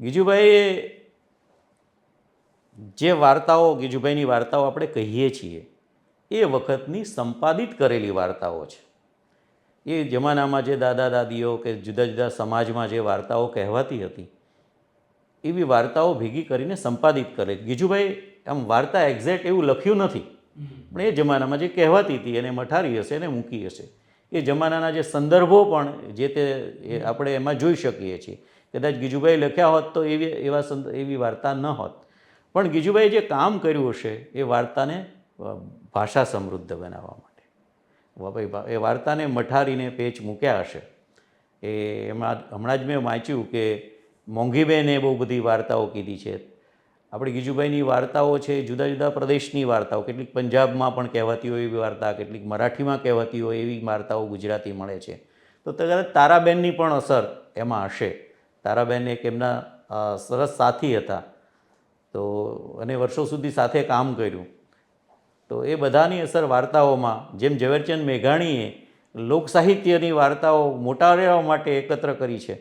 ગીજુભાઈએ જે વાર્તાઓ, ગીજુભાઈની વાર્તાઓ આપણે કહીએ છીએ એ વખતની સંપાદિત કરેલી વાર્તાઓ છે. એ જમાનામાં જે દાદા દાદીઓ કે જુદા જુદા સમાજમાં જે વાર્તાઓ કહેવાતી હતી એવી વાર્તાઓ ભેગી કરીને સંપાદિત કરેલી. ગીજુભાઈ આમ વાર્તા એક્ઝેક્ટ એવું લખ્યું નથી, પણ એ જમાનામાં જે કહેવાતી હતી એને મઠારી હશે એને મૂકી હશે. એ જમાનાના જે સંદર્ભો પણ જે તે આપણે એમાં જોઈ શકીએ છીએ. કદાચ ગીજુભાઈ લખ્યા હોત તો એવી વાર્તા ન હોત, પણ ગીજુભાઈએ જે કામ કર્યું હશે એ વાર્તાને ભાષા સમૃદ્ધ બનાવવા માટે એ વાર્તાને મઠારીને પેચ મૂક્યા હશે. એમાં હમણાં જ મેં વાંચ્યું કે મોંઘીબેને બહુ બધી વાર્તાઓ કીધી છે. આપણે ગીજુભાઈની વાર્તાઓ છે જુદા જુદા પ્રદેશની વાર્તાઓ, કેટલીક પંજાબમાં પણ કહેવાતી હોય એવી વાર્તા, કેટલીક મરાઠીમાં કહેવાતી હોય એવી વાર્તાઓ ગુજરાતી મળે છે. તો કદાચ તારાબેનની પણ અસર એમાં હશે. તારાબેન એક એમના સરસ સાથી હતા, તો અને વર્ષો સુધી સાથે કામ કર્યું. તો એ બધાની અસર વાર્તાઓમાં, જેમ ઝવેરચંદ મેઘાણીએ લોકસાહિત્યની વાર્તાઓ મોટા રહેવા માટે એકત્ર કરી છે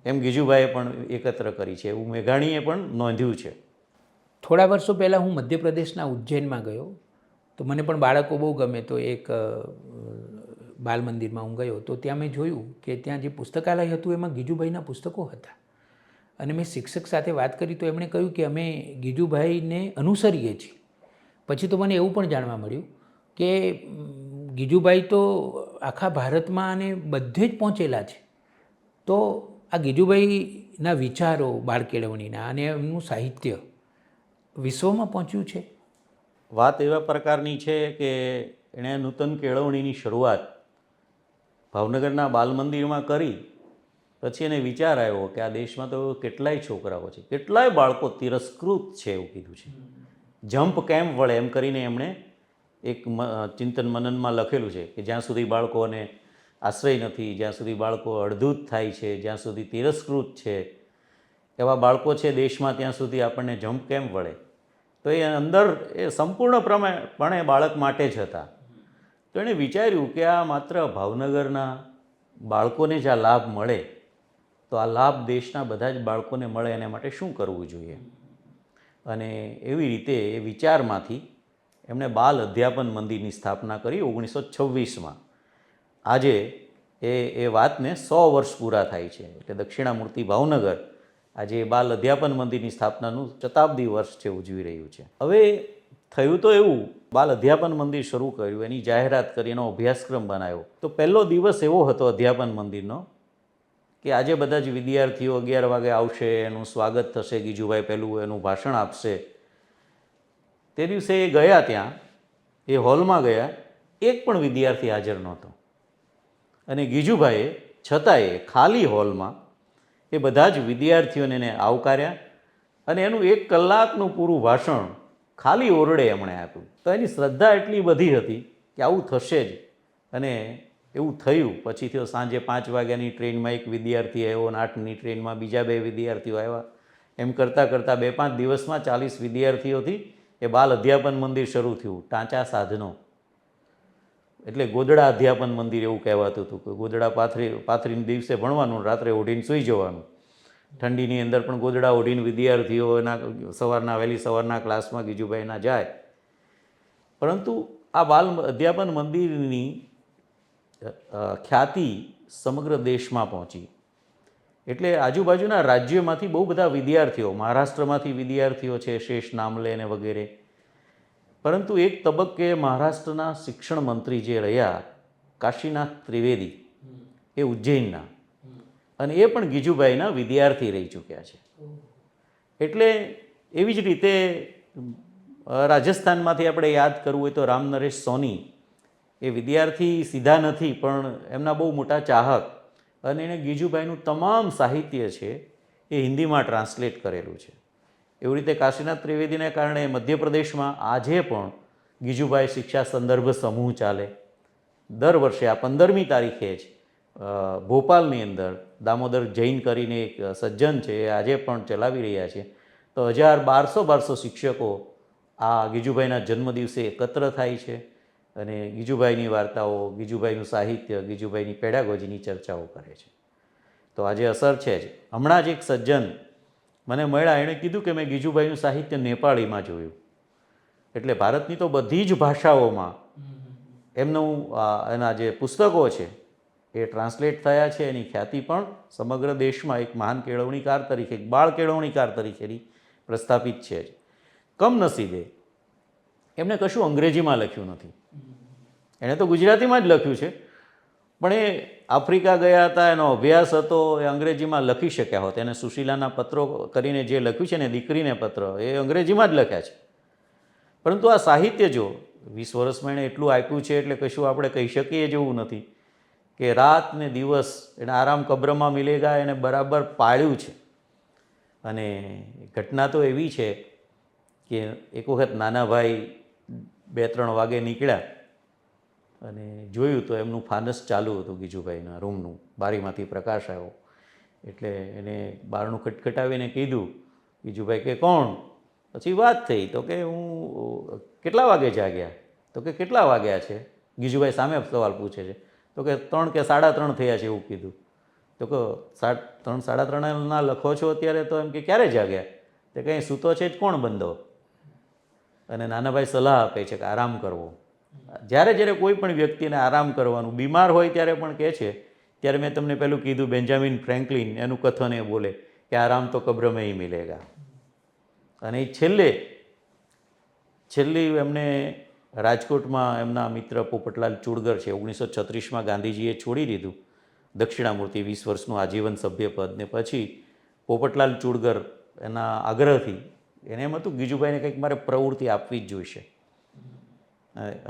એમ ગીજુભાઈએ પણ એકત્ર કરી છે, એવું મેઘાણીએ પણ નોંધ્યું છે. થોડા વર્ષો પહેલાં હું મધ્યપ્રદેશના ઉજ્જૈનમાં ગયો, તો મને પણ બાળકો બહુ ગમે, તો એક બાલ મંદિરમાં હું ગયો તો ત્યાં મેં જોયું કે ત્યાં જે પુસ્તકાલય હતું એમાં ગીજુભાઈના પુસ્તકો હતા. અને મેં શિક્ષક સાથે વાત કરી તો એમણે કહ્યું કે અમે ગીજુભાઈને અનુસરીએ છીએ. પછી તો મને એવું પણ જાણવા મળ્યું કે ગીજુભાઈ તો આખા ભારતમાં અને બધે જ પહોંચેલા છે. તો આ ગીજુભાઈના વિચારો બાળ કેળવણીના અને એમનું સાહિત્ય વિશ્વમાં પહોંચ્યું છે. વાત એવા પ્રકારની છે કે એણે નૂતન કેળવણીની શરૂઆત ભાવનગરના બાલ મંદિરમાં કરી. પછી એને વિચાર આવ્યો કે આ દેશમાં તો કેટલાય છોકરાઓ છે, કેટલાય બાળકો તિરસ્કૃત છે એવું કીધું છે. જમ્પ કેમ વળે એમ કરીને એમણે એક ચિંતન મનનમાં લખેલું છે કે જ્યાં સુધી બાળકોને આશ્રય નથી, જ્યાં સુધી બાળકો અડધૂત થાય છે, જ્યાં સુધી તિરસ્કૃત છે એવા બાળકો છે દેશમાં, ત્યાં સુધી આપણને જમ્પ કેમ વળે. તો એ અંદર એ સંપૂર્ણપણે બાળક માટે જ હતા. તો એણે વિચાર્યું કે આ માત્ર ભાવનગરના બાળકોને જ આ લાભ મળે તો આ લાભ દેશના બધા જ બાળકોને મળે, એના માટે શું કરવું જોઈએ. અને એવી રીતે એ વિચારમાંથી એમણે બાલ અધ્યાપન મંદિરની સ્થાપના કરી 1926માં. આજે એ વાતને 100 વર્ષ પૂરા થાય છે, એટલે દક્ષિણામૂર્તિ ભાવનગર આજે બાલ અધ્યાપન મંદિરની સ્થાપનાનું શતાબ્દી વર્ષ છે ઉજવી રહ્યું છે. હવે થયું તો એવું, બાલ અધ્યાપન મંદિર શરૂ કર્યું, એની જાહેરાત કરી, એનો અભ્યાસક્રમ બનાવ્યો. તો પહેલો દિવસ એવો હતો અધ્યાપન મંદિરનો કે આજે બધા જ વિદ્યાર્થીઓ 11 વાગે આવશે, એનું સ્વાગત થશે, ગીજુભાઈ પહેલું એનું ભાષણ આપશે. તે દિવસે એ ગયા, ત્યાં એ હોલમાં ગયા, એક પણ વિદ્યાર્થી હાજર નહોતો. અને ગીજુભાઈએ છતાંય ખાલી હોલમાં એ બધા જ વિદ્યાર્થીઓને એને આવકાર્યા અને એનું 1 કલાકનું પૂરું ભાષણ ખાલી ઓરડે એમણે આપ્યું. તો એની શ્રદ્ધા એટલી બધી હતી કે આવું થશે જ, અને એવું થયું. પછી તો સાંજે 5 વાગ્યાની ટ્રેનમાં એક વિદ્યાર્થી આવ્યો અને 8ની ટ્રેનમાં બીજા 2 વિદ્યાર્થીઓ આવ્યા. એમ કરતાં કરતાં 2-5 દિવસમાં 40 વિદ્યાર્થીઓથી એ બાલ અધ્યાપન મંદિર શરૂ થયું. ટાંચા સાધનો એટલે ગોદડા અધ્યાપન મંદિર એવું કહેવાતું હતું કે ગોદડા પાથરીને દિવસે ભણવાનું, રાત્રે ઓઢીને સૂઈ જવાનું. ઠંડીની અંદર પણ ગોદડા ઓઢીને વિદ્યાર્થીઓ એના વહેલી સવારના ક્લાસમાં ગીજુભાઈના જાય. પરંતુ આ બાલ અધ્યાપન મંદિરની ખ્યાતિ સમગ્ર દેશમાં પહોંચી. એટલે આજુબાજુના રાજ્યોમાંથી બહુ બધા વિદ્યાર્થીઓ, મહારાષ્ટ્રમાંથી વિદ્યાર્થીઓ છે, શેષ નામલે અને વગેરે. પરંતુ એક તબક્કે મહારાષ્ટ્રના શિક્ષણ મંત્રી જે રહ્યા કાશીનાથ ત્રિવેદી, એ ઉજ્જૈનના, અને એ પણ ગીજુભાઈના વિદ્યાર્થી રહી ચૂક્યા છે. એટલે એવી જ રીતે રાજસ્થાનમાંથી આપણે યાદ કરવું હોય તો રામનરેશ સોની, એ વિદ્યાર્થી સીધા નથી પણ એમના બહુ મોટા ચાહક, અને એણે ગીજુભાઈનું તમામ સાહિત્ય છે એ હિન્દીમાં ટ્રાન્સલેટ કરેલું છે. એવી રીતે કાશીનાથ ત્રિવેદીને કારણે મધ્યપ્રદેશમાં આજે પણ ગીજુભાઈ શિક્ષા સંદર્ભ સમૂહ ચાલે. દર વર્ષે આ 15મી તારીખે જ ભોપાલની અંદર દામોદર જૈન કરીને એક સજ્જન છે, એ આજે પણ ચલાવી રહ્યા છે. તો 1200 શિક્ષકો આ ગીજુભાઈના જન્મદિવસે એકત્ર થાય છે અને ગીજુભાઈની વાર્તાઓ, ગીજુભાઈનું સાહિત્ય, ગીજુભાઈની પેડાગોજીની ચર્ચાઓ કરે છે. તો આજે અસર છે જ. હમણાં જ એક સજ્જન મને મળ્યા, એણે કીધું કે મેં ગીજુભાઈનું સાહિત્ય નેપાળીમાં જોયું. એટલે ભારતની તો બધી જ ભાષાઓમાં એના જે પુસ્તકો છે એ ટ્રાન્સલેટ થયા છે. એની ખ્યાતિ પણ સમગ્ર દેશમાં એક મહાન કેળવણીકાર તરીકે, એક બાળ કેળવણીકાર તરીકેની પ્રસ્થાપિત છે જ. કમનસીબે એમણે કશું અંગ્રેજીમાં લખ્યું નથી, એણે તો ગુજરાતીમાં જ લખ્યું છે. પણ એ આફ્રિકા ગયા હતા, એનો અભ્યાસ હતો, એ અંગ્રેજીમાં લખી શક્યા હોત. એને સુશીલાના પત્રો કરીને જે લખ્યું છે ને, દીકરીને પત્ર, એ અંગ્રેજીમાં જ લખ્યા છે. પરંતુ આ સાહિત્ય જો 20 વર્ષમાં એણે એટલું આપ્યું છે એટલે કશું આપણે કહી શકીએ જેવું નથી કે રાત ને દિવસ એને આરામ કબ્રમાં મિલેગા એને બરાબર પાળ્યું છે. અને ઘટના તો એવી છે કે એક વખત નાના ભાઈ 2-3 વાગે નીકળ્યા અને જોયું તો એમનું ફાનસ ચાલુ હતું, ગીજુભાઈના રૂમનું. બારીમાંથી પ્રકાશ આવ્યો એટલે એને બારણું ખટખટાવીને કીધું, ગીજુભાઈ કે કોણ? પછી વાત થઈ તો કે હું કેટલા વાગે જાગ્યા? તો કે કેટલા વાગ્યા છે? ગીજુભાઈ સામે સવાલ પૂછે છે. તો કે 3 કે 3:30 થયા છે એવું કીધું. તો કે 3-3:30 લખો છો અત્યારે? તો એમ કે ક્યારે જાગ્યા? તો કંઈ સૂતો છે જ કોણ બંધો? અને નાનાભાઈ સલાહ આપે છે કે આરામ કરવો. જ્યારે કોઈ પણ વ્યક્તિને આરામ કરવાનું, બીમાર હોય ત્યારે પણ કહે છે. ત્યારે મેં તમને પહેલું કીધું, બેન્જામિન ફ્રેન્કલિન એનું કથન એ બોલે કે આરામ તો કબ્ર મેં હી મિલેગા. અને એ છેલ્લી એમને રાજકોટમાં એમના મિત્ર પોપટલાલ ચુડગર છે, 1936માં ગાંધીજીએ છોડી દીધું દક્ષિણામૂર્તિ 20 વર્ષનું આજીવન સભ્યપદ. ને પછી પોપટલાલ ચુડગર એના આગ્રહથી એને એમ હતું ગીજુભાઈને કંઈક મારે પ્રવૃત્તિ આપવી જ જોઈશે.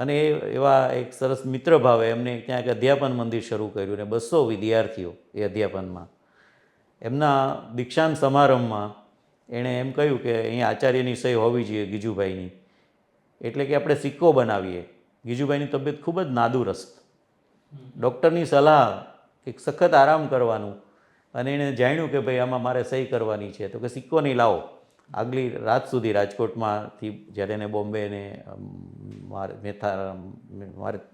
અને એવા એક સરસ મિત્ર ભાવે એમને ત્યાં એક અધ્યાપન મંદિર શરૂ કર્યું ને 200 વિદ્યાર્થીઓ એ અધ્યાપનમાં. એમના દીક્ષાંત સમારંભમાં એણે એમ કહ્યું કે અહીં આચાર્યની સહી હોવી જોઈએ ગીજુભાઈની, એટલે કે આપણે સિક્કો બનાવીએ. ગીજુભાઈની તબિયત ખૂબ જ નાદુરસ્ત, ડૉક્ટરની સલાહ એક સખત આરામ કરવાનું. અને એણે જાણ્યું કે ભાઈ આમાં મારે સહી કરવાની છે, તો કે સિક્કો નહીં લાવો. આગલી રાત સુધી રાજકોટમાંથી જ્યારે એને બોમ્બે ને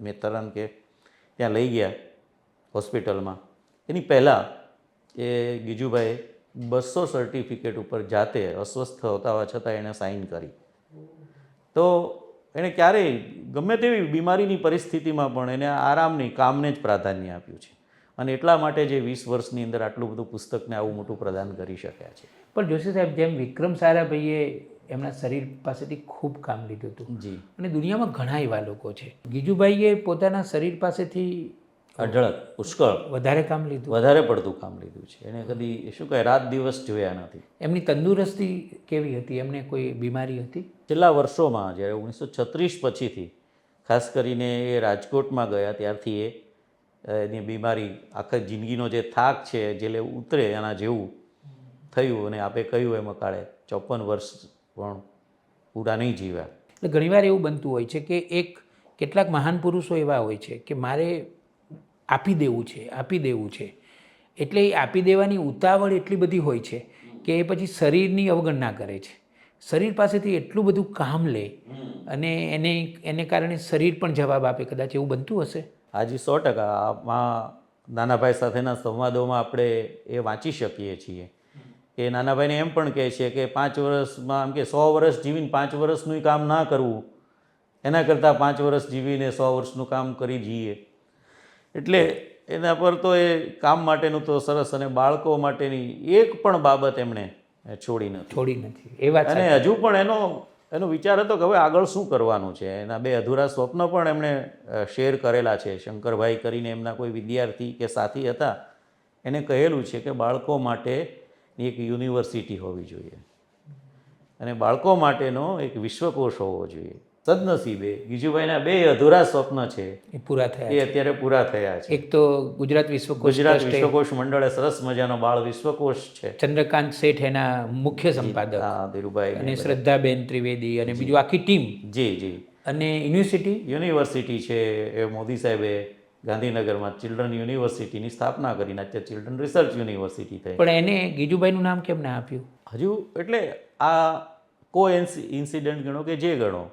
મેથારન કે ત્યાં લઈ ગયા હોસ્પિટલમાં, એની પહેલાં એ ગીજુભાઈએ 200 સર્ટિફિકેટ ઉપર જાતે અસ્વસ્થ હોવા છતાં એણે સાઇન કરી. તો એણે ક્યારેય ગમે તેવી બીમારીની પરિસ્થિતિમાં પણ એને આરામની, કામને જ પ્રાધાન્ય આપ્યું છે. અને એટલા માટે જે 20 વર્ષની અંદર આટલું બધું પુસ્તકને આવું મોટું પ્રદાન કરી શક્યા છે. પણ જોશી સાહેબ, જેમ વિક્રમ સારાભાઈએ એમના શરીર પાસેથી ખૂબ કામ લીધું હતું જી. અને દુનિયામાં ઘણા એવા લોકો છે, ગીજુભાઈએ પોતાના શરીર પાસેથી અઢળક, પુષ્કળ વધારે કામ લીધું, વધારે પડતું કામ લીધું છે. એને કદી શું કહે રાત દિવસ જોયા નથી. એમની તંદુરસ્તી કેવી હતી? એમને કોઈ બીમારી હતી? છેલ્લા વર્ષોમાં જ્યારે 1936 પછીથી ખાસ કરીને એ રાજકોટમાં ગયા ત્યારથી એની બીમારી, આખા જિંદગીનો જે થાક છે જે ઉતરે એના જેવું થયું. અને આપે કહ્યું એમ અકાળે 54 વર્ષ પણ પૂરા નહીં જીવ્યા. એટલે ઘણીવાર એવું બનતું હોય છે કે કેટલાક મહાન પુરુષો એવા હોય છે કે મારે આપી દેવું છે, એટલે એ આપી દેવાની ઉતાવળ એટલી બધી હોય છે કે એ પછી શરીરની અવગણના કરે છે. શરીર પાસેથી એટલું બધું કામ લે અને એને કારણે શરીર પણ જવાબ આપે. કદાચ એવું બનતું હશે. હાજી, 100%. આમાં નાનાભાઈ સાથેના સંવાદોમાં આપણે એ વાંચી શકીએ છીએ કે નાનાભાઈને એમ પણ કહે છે કે 5 વર્ષમાં એમ કે 100 વર્ષ જીવીને 5 વર્ષનું કામ ના કરવું, એના કરતાં 5 વર્ષ જીવીને 100 વર્ષનું કામ કરી જઈએ. એટલે એના પર તો એ કામ માટેનું તો સરસ. અને બાળકો માટેની એક પણ બાબત એમણે છોડી નથી. એ વાત. અને હજુ પણ એનો વિચાર હતો કે હવે આગળ શું કરવાનું છે. એના 2 અધૂરા સ્વપ્ન પણ એમણે શેર કરેલા છે. શંકરભાઈ કરીને એમના કોઈ વિદ્યાર્થી કે સાથી હતા, એને કહેલું છે કે બાળકો માટેની એક યુનિવર્સિટી હોવી જોઈએ અને બાળકો માટેનો એક વિશ્વકોશ હોવો જોઈએ. સદનસીબે ગીજુભાઈના 2 અધૂરા સ્વપ્ન છે એ પૂરા થયા, એ અત્યારે પૂરા થયા છે. એક તો ગુજરાત વિશ્વકોશ મંડળે સરસ મજાનો બાળ વિશ્વકોશ છે. ચંદ્રકાંત શેઠ એના મુખ્ય સંપાદક, ધીરુભાઈ અને શ્રદ્ધાબેન ત્રિવેદી અને બીજું આખી ટીમ. જી. અને યુનિવર્સિટી છે એ મોદી સાહેબે ગાંધીનગરમાં ચિલ્ડ્રન યુનિવર્સિટીની સ્થાપના કરીને અત્યારે ચિલ્ડ્રન રિસર્ચ યુનિવર્સિટી થઈ. પણ એને ગીજુભાઈનું નામ કેમ ના આપ્યું? હજુ એટલે આ ઇન્સિડન્ટ ગણો કે જે ગણો,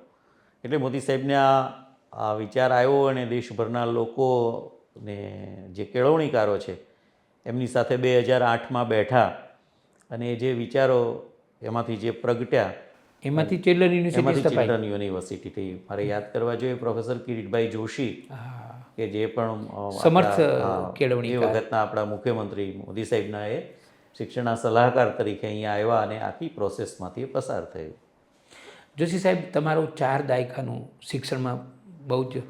એટલે મોદી સાહેબને આ વિચાર આવ્યો અને દેશભરના લોકોને જે કેળવણીકારો છે એમની સાથે 2008માં બેઠા અને જે વિચારો એમાંથી જે પ્રગટ્યા એમાંથી ચિલ્ડ્રન યુનિવર્સિટી એમાંથી સ્થપાઈ. ચિલ્ડ્રન યુનિવર્સિટી થઈ. મારે યાદ કરવા જોઈએ પ્રોફેસર કિરીટભાઈ જોશી હા, કે જે પણ સમર્થ એ કેળવણીકાર. વખતના આપણા મુખ્યમંત્રી મોદી સાહેબના એ શિક્ષણના સલાહકાર તરીકે અહીંયા આવ્યા અને આખી પ્રોસેસમાંથી એ પસાર થયું. જોશી સાહેબ, તમારું 4 દાયકાનું શિક્ષણમાં બહુ જ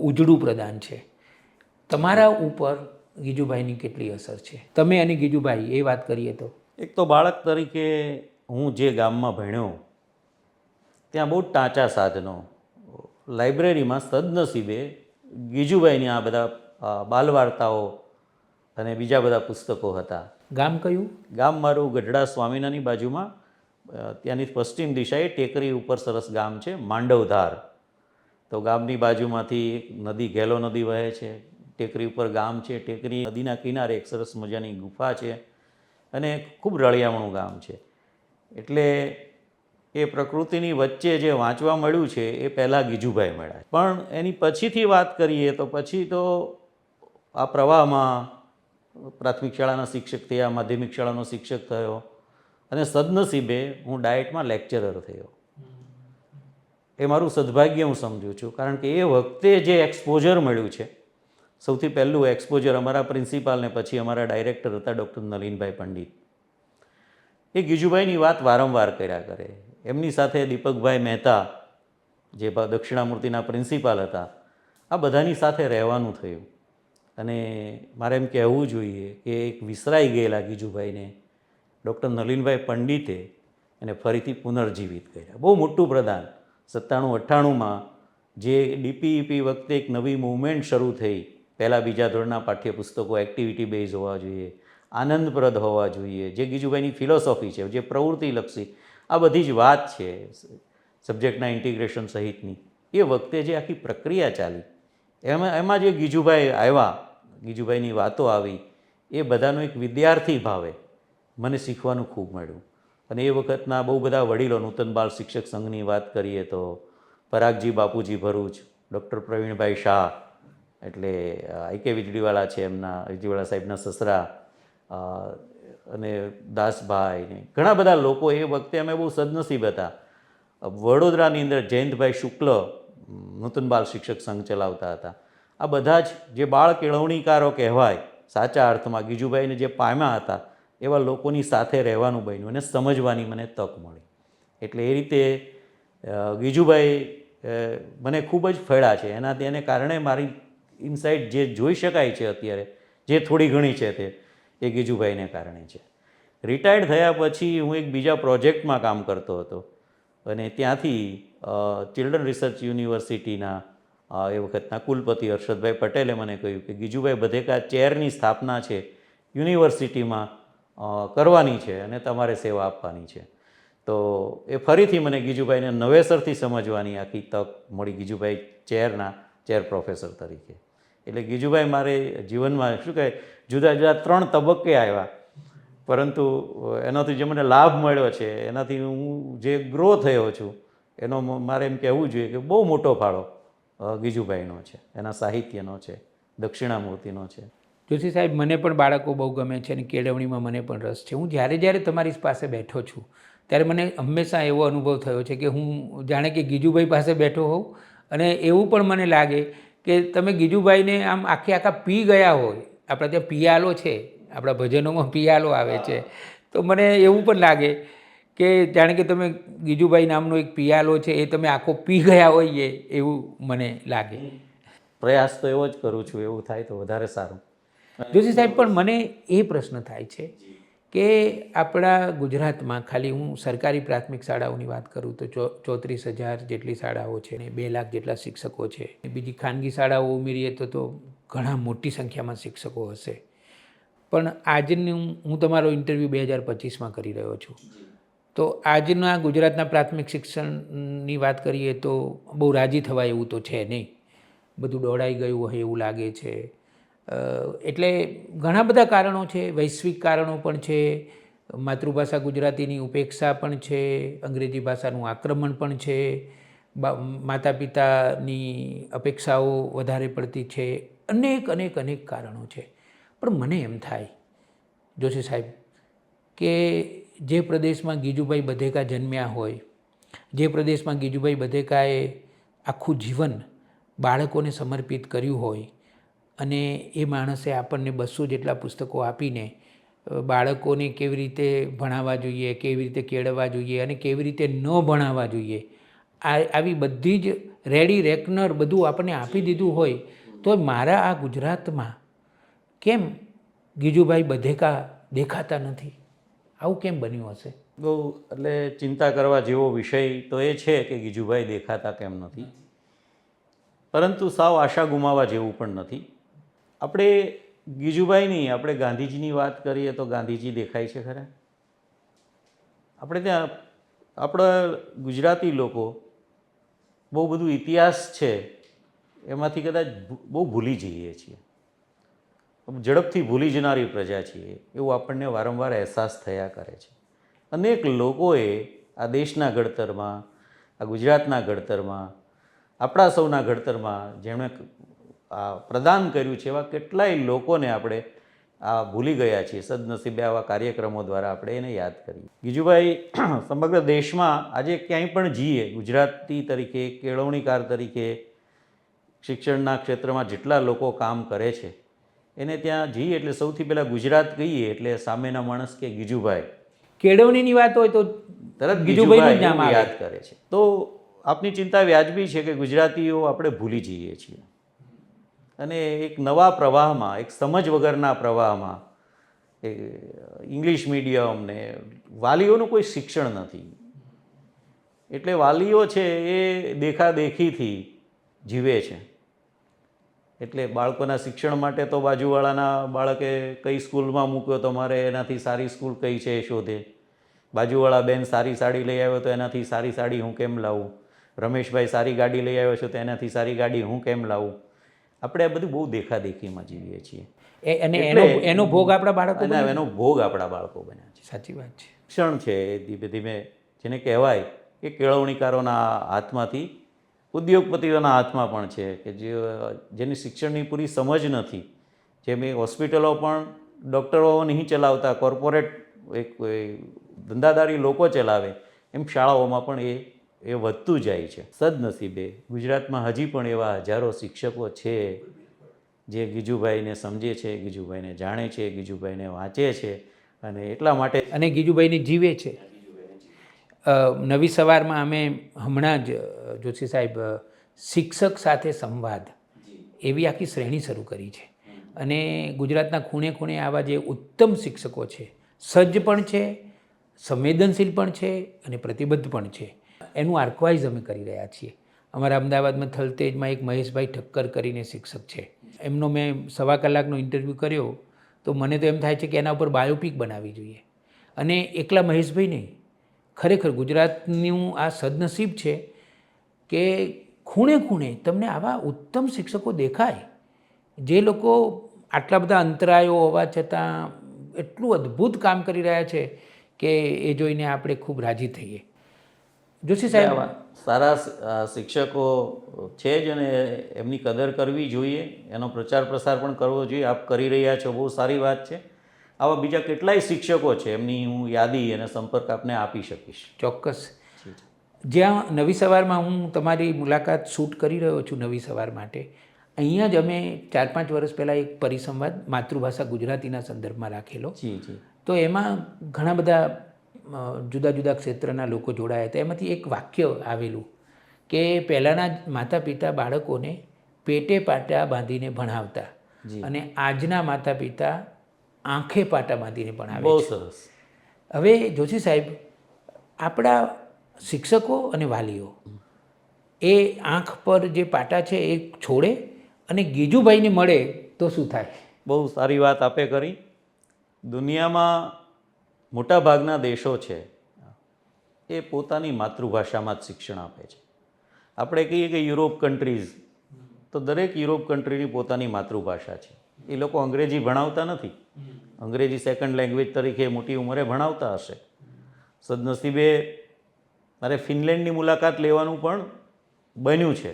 ઉજળું પ્રદાન છે. તમારા ઉપર ગીજુભાઈની કેટલી અસર છે? તમે અને ગીજુભાઈ એ વાત કરીએ તો. એક તો બાળક તરીકે હું જે ગામમાં ભણ્યો ત્યાં બહુ જ ટાંચા સાધનો, લાઇબ્રેરીમાં સદનસીબે ગીજુભાઈની આ બધા બાલવાર્તાઓ અને બીજા બધા પુસ્તકો હતા. ગામ કયું? ગામ મારું ગઢડા સ્વામિનાની બાજુમાં, ત્યાંની પશ્ચિમ દિશાએ ટેકરી ઉપર સરસ ગામ છે માંડવધાર. તો ગામની બાજુમાંથી એક નદી, ઘેલો નદી વહે છે, ટેકરી ઉપર ગામ છે, ટેકરી નદીના કિનારે એક સરસ મજાની ગુફા છે અને ખૂબ રળિયામણું ગામ છે. એટલે એ પ્રકૃતિની વચ્ચે જે વાંચવા મળ્યું છે એ પહેલાં ગીજુભાઈ મળ્યા. પણ એની પછીથી વાત કરીએ તો પછી તો આ પ્રવાહમાં પ્રાથમિક શાળાના શિક્ષક થયા, માધ્યમિક શાળાનો શિક્ષક થયો અને સદનસીબે હું ડાયટમાં લેક્ચરર થયો. એ મારું સદભાગ્ય હું સમજું છું, કારણ કે એ વખતે જે એક્સપોઝર મળ્યું છે, સૌથી પહેલું એક્સપોઝર અમારા પ્રિન્સિપાલ ને પછી અમારા ડાયરેક્ટર હતા ડૉક્ટર નલિનભાઈ પંડિત. એ ગીજુભાઈની વાત વારંવાર કર્યા કરે. એમની સાથે દીપકભાઈ મહેતા જે દક્ષિણામૂર્તિના પ્રિન્સિપાલ હતા, આ બધાની સાથે રહેવાનું થયું. અને મારે એમ કહેવું જોઈએ કે એક વિસરાઈ ગયેલા ગીજુભાઈને ડૉક્ટર નલિનભાઈ પંડિતે એને ફરીથી પુનર્જીવિત કર્યા. બહુ મોટું પ્રદાન. 97-98માં જે ડીપીઈપી વખતે એક નવી મૂવમેન્ટ શરૂ થઈ, પહેલાં બીજા ધોરણના પાઠ્યપુસ્તકો એક્ટિવિટી બેઝ હોવા જોઈએ, આનંદપ્રદ હોવા જોઈએ, જે ગીજુભાઈની ફિલોસોફી છે, જે પ્રવૃત્તિલક્ષી આ બધી જ વાત છે સબ્જેક્ટના ઇન્ટિગ્રેશન સહિતની, એ વખતે જે આખી પ્રક્રિયા ચાલી એમાં જે ગીજુભાઈ આવ્યા, ગીજુભાઈની વાતો આવી, એ બધાનો એક વિદ્યાર્થી ભાવે મને શીખવાનું ખૂબ મળ્યું. અને એ વખતના બહુ બધા વડીલો, નૂતન બાલ શિક્ષક સંઘની વાત કરીએ તો પરાગજી બાપુજી ભરૂચ, ડૉક્ટર પ્રવીણભાઈ શાહ, એટલે આઈકે વીજળીવાળા છે, એમના વીજળીવાળા સાહેબના સસરા, અને દાસભાઈ ને ઘણા બધા લોકો. એ વખતે અમે બહુ સદનસીબ હતા. વડોદરાની અંદર જયંતભાઈ શુક્લ નૂતન બાલ શિક્ષક સંઘ ચલાવતા હતા. આ બધા જ જે બાળ કેળવણીકારો કહેવાય સાચા અર્થમાં, ગીજુભાઈને જે પામ્યા હતા એવા લોકોની સાથે રહેવાનું બન્યું અને સમજવાની મને તક મળી. એટલે એ રીતે ગીજુભાઈ મને ખૂબ જ ફળ્યા છે. એને કારણે મારી ઇનસાઇટ જે જોઈ શકાય છે અત્યારે, જે થોડી ઘણી છે તે એ ગીજુભાઈને કારણે છે. રિટાયર્ડ થયા પછી હું એક બીજા પ્રોજેક્ટમાં કામ કરતો હતો અને ત્યાંથી ચિલ્ડ્રન રિસર્ચ યુનિવર્સિટીના એ વખતના કુલપતિ હર્ષદભાઈ પટેલે મને કહ્યું કે ગીજુભાઈ બધેકા ચેરની સ્થાપના છે યુનિવર્સિટીમાં કરવાની છે અને તમારે સેવા આપવાની છે. તો એ ફરીથી મને ગીજુભાઈને નવેસરથી સમજવાની આખી તક મળી, ગીજુભાઈ ચેર પ્રોફેસર તરીકે. એટલે ગીજુભાઈ મારે જીવનમાં શું કહે, જુદા જુદા 3 તબક્કે આવ્યા, પરંતુ એનાથી જે મને લાભ મળ્યો છે, એનાથી હું જે ગ્રો થયો છું, એનો મારે એમ કહેવું જોઈએ કે બહુ મોટો ફાળો ગીજુભાઈનો છે, એના સાહિત્યનો છે, દક્ષિણામૂર્તિનો છે. જોશી સાહેબ, મને પણ બાળકો બહુ ગમે છે અને કેળવણીમાં મને પણ રસ છે. હું જ્યારે તમારી પાસે બેઠો છું ત્યારે મને હંમેશા એવો અનુભવ થયો છે કે હું જાણે કે ગીજુભાઈ પાસે બેઠો હોઉં, અને એવું પણ મને લાગે કે તમે ગીજુભાઈને આમ આખા પી ગયા હોય. આપણા ત્યાં પિયાલો છે, આપણા ભજનોમાં પિયાલો આવે છે, તો મને એવું પણ લાગે કે જાણે કે તમે ગીજુભાઈ નામનો એક પિયાલો છે એ તમે આખો પી ગયા હોઈએ એવું મને લાગે. પ્રયાસ તો એવો જ કરું છું, એવું થાય તો વધારે સારું. જોશી સાહેબ, પણ મને એ પ્રશ્ન થાય છે કે આપણા ગુજરાતમાં, ખાલી હું સરકારી પ્રાથમિક શાળાઓની વાત કરું તો 34,000 જેટલી શાળાઓ છે ને 2 લાખ જેટલા શિક્ષકો છે. બીજી ખાનગી શાળાઓ ઉમેરીએ તો ઘણા મોટી સંખ્યામાં શિક્ષકો હશે. પણ આજનું હું તમારો ઇન્ટરવ્યૂ 2025માં કરી રહ્યો છું, તો આજના ગુજરાતના પ્રાથમિક શિક્ષણની વાત કરીએ તો બહુ રાજી થવાય એવું તો છે નહીં. બધું દોડાઈ ગયું હોય એવું લાગે છે. એટલે ઘણા બધા કારણો છે, વૈશ્વિક કારણો પણ છે, માતૃભાષા ગુજરાતીની ઉપેક્ષા પણ છે, અંગ્રેજી ભાષાનું આક્રમણ પણ છે, માતા પિતાની અપેક્ષાઓ વધારે પડતી છે, અનેક કારણો છે. પણ મને એમ થાય જોશી સાહેબ કે જે પ્રદેશમાં ગીજુભાઈ બધેકા જન્મ્યા હોય, જે પ્રદેશમાં ગીજુભાઈ બધેકાએ આખું જીવન બાળકોને સમર્પિત કર્યું હોય અને એ માણસે આપણને 200 જેટલા પુસ્તકો આપીને બાળકોને કેવી રીતે ભણાવવા જોઈએ, કેવી રીતે કેળવવા જોઈએ અને કેવી રીતે ન ભણાવવા જોઈએ, આવી બધી જ રેડી રેકનર બધું આપણને આપી દીધું હોય, તો મારા આ ગુજરાતમાં કેમ ગીજુભાઈ બધેકા દેખાતા નથી? આવું કેમ બન્યું હશે? બહુ એટલે ચિંતા કરવા જેવો વિષય તો એ છે કે ગીજુભાઈ દેખાતા કેમ નથી, પરંતુ સાવ આશા ગુમાવવા જેવું પણ નથી. આપણે ગીજુભાઈની, આપણે ગાંધીજીની વાત કરીએ તો ગાંધીજી દેખાય છે ખરા? આપણે ત્યાં આપણા ગુજરાતી લોકો બહુ બધું ઇતિહાસ છે એમાંથી કદાચ બહુ ભૂલી જઈએ છીએ, ઝડપથી ભૂલી જનારી પ્રજા છીએ એવું આપણને વારંવાર અહેસાસ થયા કરે છે. અનેક લોકોએ આ દેશના ઘડતરમાં, આ ગુજરાતના ઘડતરમાં, આપણા સૌના ઘડતરમાં જેમણે આ પ્રદાન કર્યું છે એવા કેટલાય લોકોને આપણે આ ભૂલી ગયા છીએ. સદનસીબે આવા કાર્યક્રમો દ્વારા આપણે એને યાદ કરીએ. ગીજુભાઈ સમગ્ર દેશમાં આજે ક્યાંય પણ જઈએ, ગુજરાતી તરીકે, કેળવણીકાર તરીકે, શિક્ષણના ક્ષેત્રમાં જેટલા લોકો કામ કરે છે એને ત્યાં જઈએ એટલે સૌથી પહેલાં ગુજરાત કહીએ એટલે સામેના માણસ કે ગીજુભાઈ, કેળવણીની વાત હોય તો તરત ગીજુભાઈનું નામ આવે. યાદ કરે છે. તો આપની ચિંતા વ્યાજબી છે કે ગુજરાતીઓ આપણે ભૂલી જઈએ છીએ અને એક નવા પ્રવાહમાં, એક સમજ વગરના પ્રવાહમાં, ઇંગ્લિશ મીડિયમ ને વાલીઓનું કોઈ શિક્ષણ નથી એટલે વાલીઓ છે એ દેખાદેખીથી જીવે છે. એટલે બાળકોના શિક્ષણ માટે તો બાજુવાળાના બાળકે કઈ સ્કૂલમાં મૂક્યો તો મારે એનાથી સારી સ્કૂલ કઈ છે એ શોધે, બાજુવાળા બેન સારી સાડી લઈ આવ્યો તો એનાથી સારી સાડી હું કેમ લાવું, રમેશભાઈ સારી ગાડી લઈ આવ્યો છો તો એનાથી સારી ગાડી હું કેમ લાવું. આપણે આ બધું બહુ દેખાદેખીમાં જીવીએ છીએ અને એનો ભોગ આપણા બાળકો એનો ભોગ આપણા બાળકો બન્યા છે. સાચી વાત છે. શિક્ષણ છે એ ધીમે ધીમે જેને કહેવાય કે કેળવણીકારોના હાથમાંથી ઉદ્યોગપતિઓના હાથમાં પણ છે કે જેની શિક્ષણની પૂરી સમજ નથી. જેમ એ હોસ્પિટલો પણ ડૉક્ટરો નહીં ચલાવતા, કોર્પોરેટ એક ધંધાદારી લોકો ચલાવે, એમ શાળાઓમાં પણ એ વધતું જાય છે. સદનસીબે ગુજરાતમાં હજી પણ એવા હજારો શિક્ષકો છે જે ગીજુભાઈને સમજે છે, ગીજુભાઈને જાણે છે, ગીજુભાઈને વાંચે છે અને એટલા માટે અને ગીજુભાઈને જીવે છે. નવી સવારમાં અમે હમણાં જ જોશી સાહેબ શિક્ષક સાથે સંવાદ એવી આખી શ્રેણી શરૂ કરી છે અને ગુજરાતના ખૂણે ખૂણે આવા જે ઉત્તમ શિક્ષકો છે, સજ્જ પણ છે, સંવેદનશીલ પણ છે અને પ્રતિબદ્ધ પણ છે, એનું આર્કવાઇઝ અમે કરી રહ્યા છીએ. અમારા અમદાવાદમાં થલતેજમાં એક મહેશભાઈ ઠક્કર કરીને શિક્ષક છે, એમનો મેં 1.25 કલાકનો ઇન્ટરવ્યૂ કર્યો તો મને તો એમ થાય છે કે એના ઉપર બાયોપિક બનાવવી જોઈએ. અને એકલા મહેશભાઈ નહીં, ખરેખર ગુજરાતનું આ સદનસીબ છે કે ખૂણે ખૂણે તમને આવા ઉત્તમ શિક્ષકો દેખાય જે લોકો આટલા બધા અંતરાયો હોવા છતાં એટલું અદ્ભુત કામ કરી રહ્યા છે કે એ જોઈને આપણે ખૂબ રાજી થઈએ. જોશી સાહેબ, સારા શિક્ષકો છે જ અને એમની કદર કરવી જોઈએ, એનો પ્રચાર પ્રસાર પણ કરવો જોઈએ. આપ કરી રહ્યા છો, બહુ સારી વાત છે. આવા બીજા કેટલાય શિક્ષકો છે, એમની હું યાદી અને સંપર્ક આપને આપી શકીશ. ચોક્કસ. જ્યાં નવી સવારમાં હું તમારી મુલાકાત શૂટ કરી રહ્યો છું નવી સવાર માટે, અહીંયા જ અમે 4-5 વર્ષ પહેલાં એક પરિસંવાદ માતૃભાષા ગુજરાતીના સંદર્ભમાં રાખેલો. તો એમાં ઘણા બધા જુદા જુદા ક્ષેત્રના લોકો જોડાયા હતા. એમાંથી એક વાક્ય આવેલું કે પહેલાંના માતા પિતા બાળકોને પેટે પાટા બાંધીને ભણાવતા અને આજના માતા પિતા આંખે પાટા બાંધીને ભણાવે. બહુ સરસ. હવે જોશી સાહેબ, આપણા શિક્ષકો અને વાલીઓ એ આંખ પર જે પાટા છે એ છોડે અને ગીજુભાઈને મળે તો શું થાય? બહુ સારી વાત આપે કરી. દુનિયામાં મોટાભાગના દેશો છે એ પોતાની માતૃભાષામાં જ શિક્ષણ આપે છે. આપણે કહીએ કે યુરોપ કન્ટ્રીઝ તો દરેક યુરોપ કન્ટ્રીની પોતાની માતૃભાષા છે. એ લોકો અંગ્રેજી ભણાવતા નથી. અંગ્રેજી સેકન્ડ લેંગ્વેજ તરીકે મોટી ઉંમરે ભણાવતા હશે. સદનસીબે મારે ફિનલેન્ડની મુલાકાત લેવાનું પણ બન્યું છે.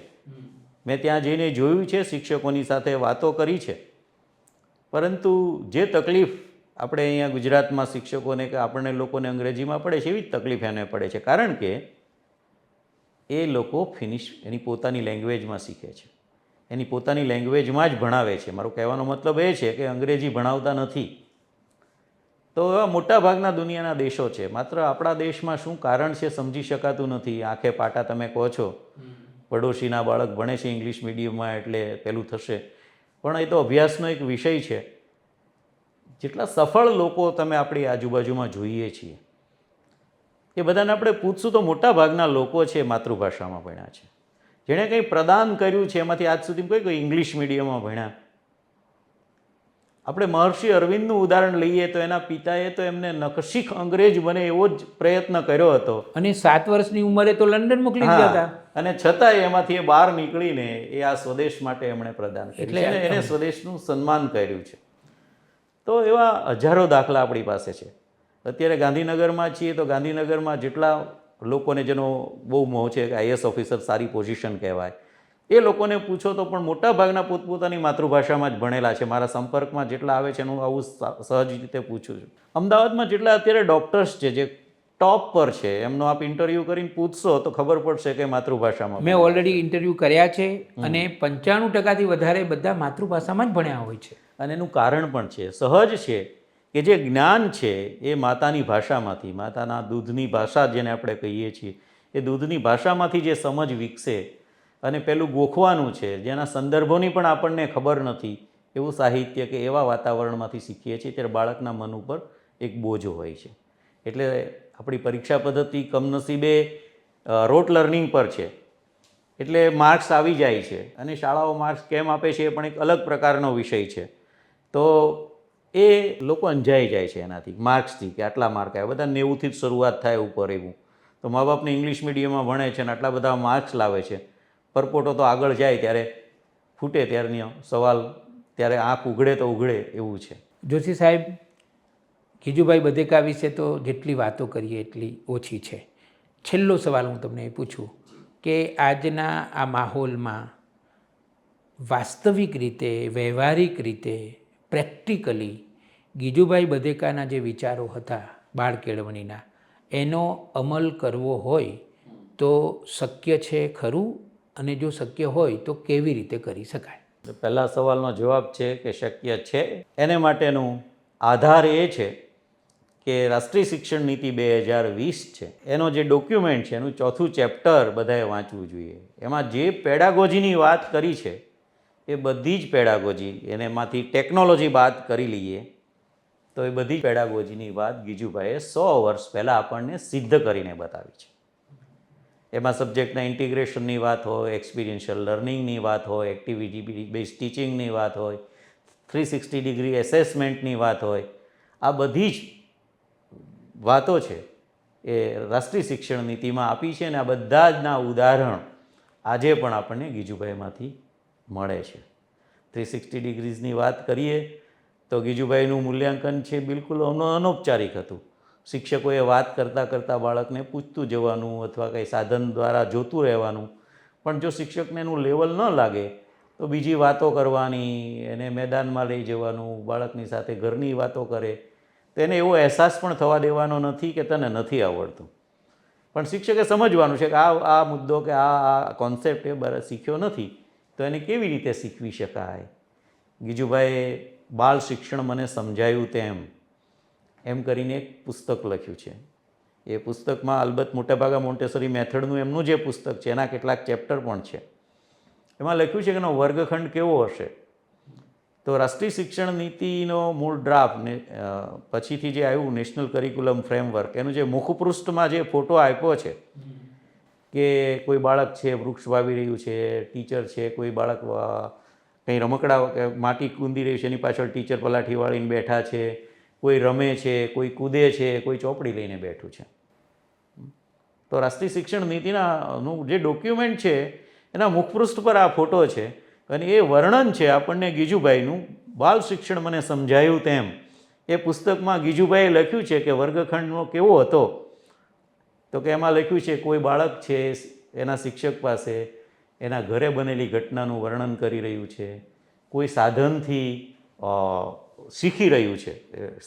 મેં ત્યાં જઈને જોયું છે, શિક્ષકોની સાથે વાતો કરી છે. પરંતુ જે તકલીફ આપણે અહીંયા ગુજરાતમાં શિક્ષકોને કે આપણને લોકોને અંગ્રેજીમાં પડે છે, એવી જ તકલીફ એને પડે છે. કારણ કે એ લોકો ફિનિશ એની પોતાની લેંગ્વેજમાં શીખે છે, એની પોતાની લેંગ્વેજમાં જ ભણાવે છે. મારો કહેવાનો મતલબ એ છે કે અંગ્રેજી ભણાવતા નથી. તો એવા મોટાભાગના દુનિયાના દેશો છે. માત્ર આપણા દેશમાં શું કારણ છે સમજી શકાતું નથી. આંખે પાટા તમે કહો છો, પડોશીના બાળક ભણે છે ઇંગ્લિશ મીડિયમમાં એટલે પેલું થશે. પણ એ તો અભ્યાસનો એક વિષય છે. જેટલા સફળ લોકો તમે આપણી આજુબાજુમાં જોઈએ છીએ, એ બધાને આપણે પૂછશું તો મોટાભાગના લોકો છે માતૃભાષામાં ભણ્યા છે. જેણે કંઈ પ્રદાન કર્યું છે એમાંથી આજ સુધી કોઈ ઇંગ્લિશ મીડિયમમાં ભણ્યા. આપણે મહર્ષિ અરવિંદનું ઉદાહરણ લઈએ તો એના પિતાએ તો એમને નખશીખ અંગ્રેજ બને એવો જ પ્રયત્ન કર્યો હતો. અને 7 વર્ષની ઉંમરે તો લંડન મોકલી દીધા હતા. અને છતાંય એમાંથી એ બહાર નીકળીને એ આ સ્વદેશ માટે એમણે પ્રદાન કર્યું છે અને એને સ્વદેશનું સન્માન કર્યું છે. તો એવા હજારો દાખલા આપણી પાસે છે. અત્યારે ગાંધીનગરમાં છીએ તો ગાંધીનગરમાં જેટલા લોકોને જેનો બહુ મોહ છે કે આઈએસ ઓફિસર સારી પોઝિશન કહેવાય, એ લોકોને પૂછો તો પણ મોટાભાગના પોતપોતાની માતૃભાષામાં જ ભણેલા છે. મારા સંપર્કમાં જેટલા આવે છે એનું આવું સહજ રીતે પૂછું છું. અમદાવાદમાં જેટલા અત્યારે ડૉક્ટર્સ છે જે ટોપ પર છે, એમનો આપ ઇન્ટરવ્યૂ કરીને પૂછશો તો ખબર પડશે કે માતૃભાષામાં. મેં ઓલરેડી ઇન્ટરવ્યૂ કર્યા છે અને 95%થી વધારે બધા માતૃભાષામાં જ ભણ્યા હોય છે. અને એનું કારણ પણ છે, સહજ છે કે જે જ્ઞાન છે એ માતાની ભાષામાંથી, માતાના દૂધની ભાષા જેને આપણે કહીએ છીએ, એ દૂધની ભાષામાંથી જે સમજ વિકસે અને પેલું ગોખવાનું છે, જેના સંદર્ભોની પણ આપણને ખબર નથી, એવું સાહિત્ય કે એવા વાતાવરણમાંથી શીખીએ છીએ ત્યારે બાળકના મન ઉપર એક બોજો હોય છે. એટલે આપણી પરીક્ષા પદ્ધતિ કમનસીબે રોટ લર્નિંગ પર છે. એટલે માર્ક્સ આવી જાય છે અને શાળાઓ માર્ક્સ કેમ આપે છે એ પણ એક અલગ પ્રકારનો વિષય છે. તો એ લોકો અંજાઈ જાય છે એનાથી, માર્ક્સથી, કે આટલા માર્ક આવ્યા. બધા 90થી જ શરૂઆત થાય ઉપર એવું. તો મા બાપને ઇંગ્લિશ મીડિયમમાં ભણે છે અને આટલા બધા માર્ક્સ લાવે છે. પરપોટો તો આગળ જાય ત્યારે ફૂટે ત્યારનો સવાલ, ત્યારે આંખ ઉઘડે તો ઉઘડે એવું છે. જોશી સાહેબ, ગીજુભાઈ બધેકા વિશે તો જેટલી વાતો કરીએ એટલી ઓછી છે. છેલ્લો સવાલ હું તમને પૂછું કે આજના આ માહોલમાં વાસ્તવિક રીતે, વ્યવહારિક રીતે, પ્રેક્ટિકલી ગીજુભાઈ બધેકાના જે વિચારો હતા બાળ કેળવણીના, એનો અમલ કરવો હોય તો શક્ય છે ખરું? અને જો શક્ય હોય તો કેવી રીતે કરી શકાય? પહેલા સવાલનો જવાબ છે કે શક્ય છે. એને માટેનું આધાર એ છે કે રાષ્ટ્રીય શિક્ષણ નીતિ 2020 છે, એનો જે ડોક્યુમેન્ટ છે એનું 4થું ચેપ્ટર બધાએ વાંચવું જોઈએ. એમાં જે પેડાગોજીની વાત કરી છે એ બધી જ પેડાગોજી, એનેમાંથી ટેકનોલોજી બાદ કરી લઈએ તો એ બધી પેડાગોજીની વાત ગીજુભાઈએ 100 વર્ષ પહેલાં આપણને સિદ્ધ કરીને બતાવી છે. એમાં સબ્જેક્ટના ઇન્ટિગ્રેશનની વાત હોય, એક્સપિરિયન્શિયલ લર્નિંગની વાત હોય, એક્ટિવિટી બેઝ ટીચિંગની વાત હોય, 360 ડિગ્રી એસેસમેન્ટની વાત હોય, આ બધી જ વાતો છે એ રાષ્ટ્રીય શિક્ષણ નીતિમાં આપી છે. અને આ બધા જના ઉદાહરણ આજે પણ આપણને ગીજુભાઈમાંથી મળે છે. 360 ડિગ્રીઝની વાત કરીએ તો ગીજુભાઈનું મૂલ્યાંકન છે બિલકુલ અનૌપચારિક હતું. શિક્ષકોએ વાત કરતાં કરતાં બાળકને પૂછતું જવાનું અથવા કંઈ સાધન દ્વારા જોતું રહેવાનું. પણ જો શિક્ષકને એનું લેવલ ન લાગે તો બીજી વાતો કરવાની, એને મેદાનમાં લઈ જવાનું, બાળકની સાથે ઘરની વાતો કરે તો એને એવો અહેસાસ પણ થવા દેવાનો નથી કે તને નથી આવડતું. પણ શિક્ષકે સમજવાનું છે કે આ મુદ્દો કે આ કોન્સેપ્ટ એ શીખ્યો નથી તો એને કેવી રીતે શીખવી શકાય. ગીજુભાઈએ બાળ શિક્ષણ મને સમજાયું એમ કરીને એક પુસ્તક લખ્યું છે. એ પુસ્તકમાં અલબત્ત મોટાભાગે મોન્ટેસરી મેથડનું એમનું જે પુસ્તક છે એના કેટલાક ચેપ્ટર પણ છે. એમાં લખ્યું છે કે એનો વર્ગખંડ કેવો હશે. તો રાષ્ટ્રીય શિક્ષણ નીતિનો મૂળ ડ્રાફ્ટ પછીથી જે આવ્યું નેશનલ કરિક્યુલમ ફ્રેમવર્ક, એનું જે મુખપૃષ્ઠમાં જે ફોટો આપ્યો છે કે કોઈ બાળક છે વૃક્ષ વાવી રહ્યું છે, ટીચર છે, કોઈ બાળક કંઈ રમકડા કે માટી કૂંદી રહ્યું છે, એની પાછળ ટીચર પલાઠી વાળીને બેઠા છે, કોઈ રમે છે, કોઈ કૂદે છે, કોઈ ચોપડી લઈને બેઠું છે. તો રાષ્ટ્રીય શિક્ષણ નીતિનાનું જે ડોક્યુમેન્ટ છે એના મુખપૃષ્ઠ પર આ ફોટો છે અને એ વર્ણન છે આપણને ગીજુભાઈનું બાલ શિક્ષણ મને સમજાયું તેમ એ પુસ્તકમાં ગીજુભાઈએ લખ્યું છે કે વર્ગખંડનો કેવો હતો, તો કે એમાં લખ્યું છે કોઈ બાળક છે એના શિક્ષક પાસે એના ઘરે બનેલી ઘટનાનું વર્ણન કરી રહ્યું છે, કોઈ સાધનથી શીખી રહ્યું છે.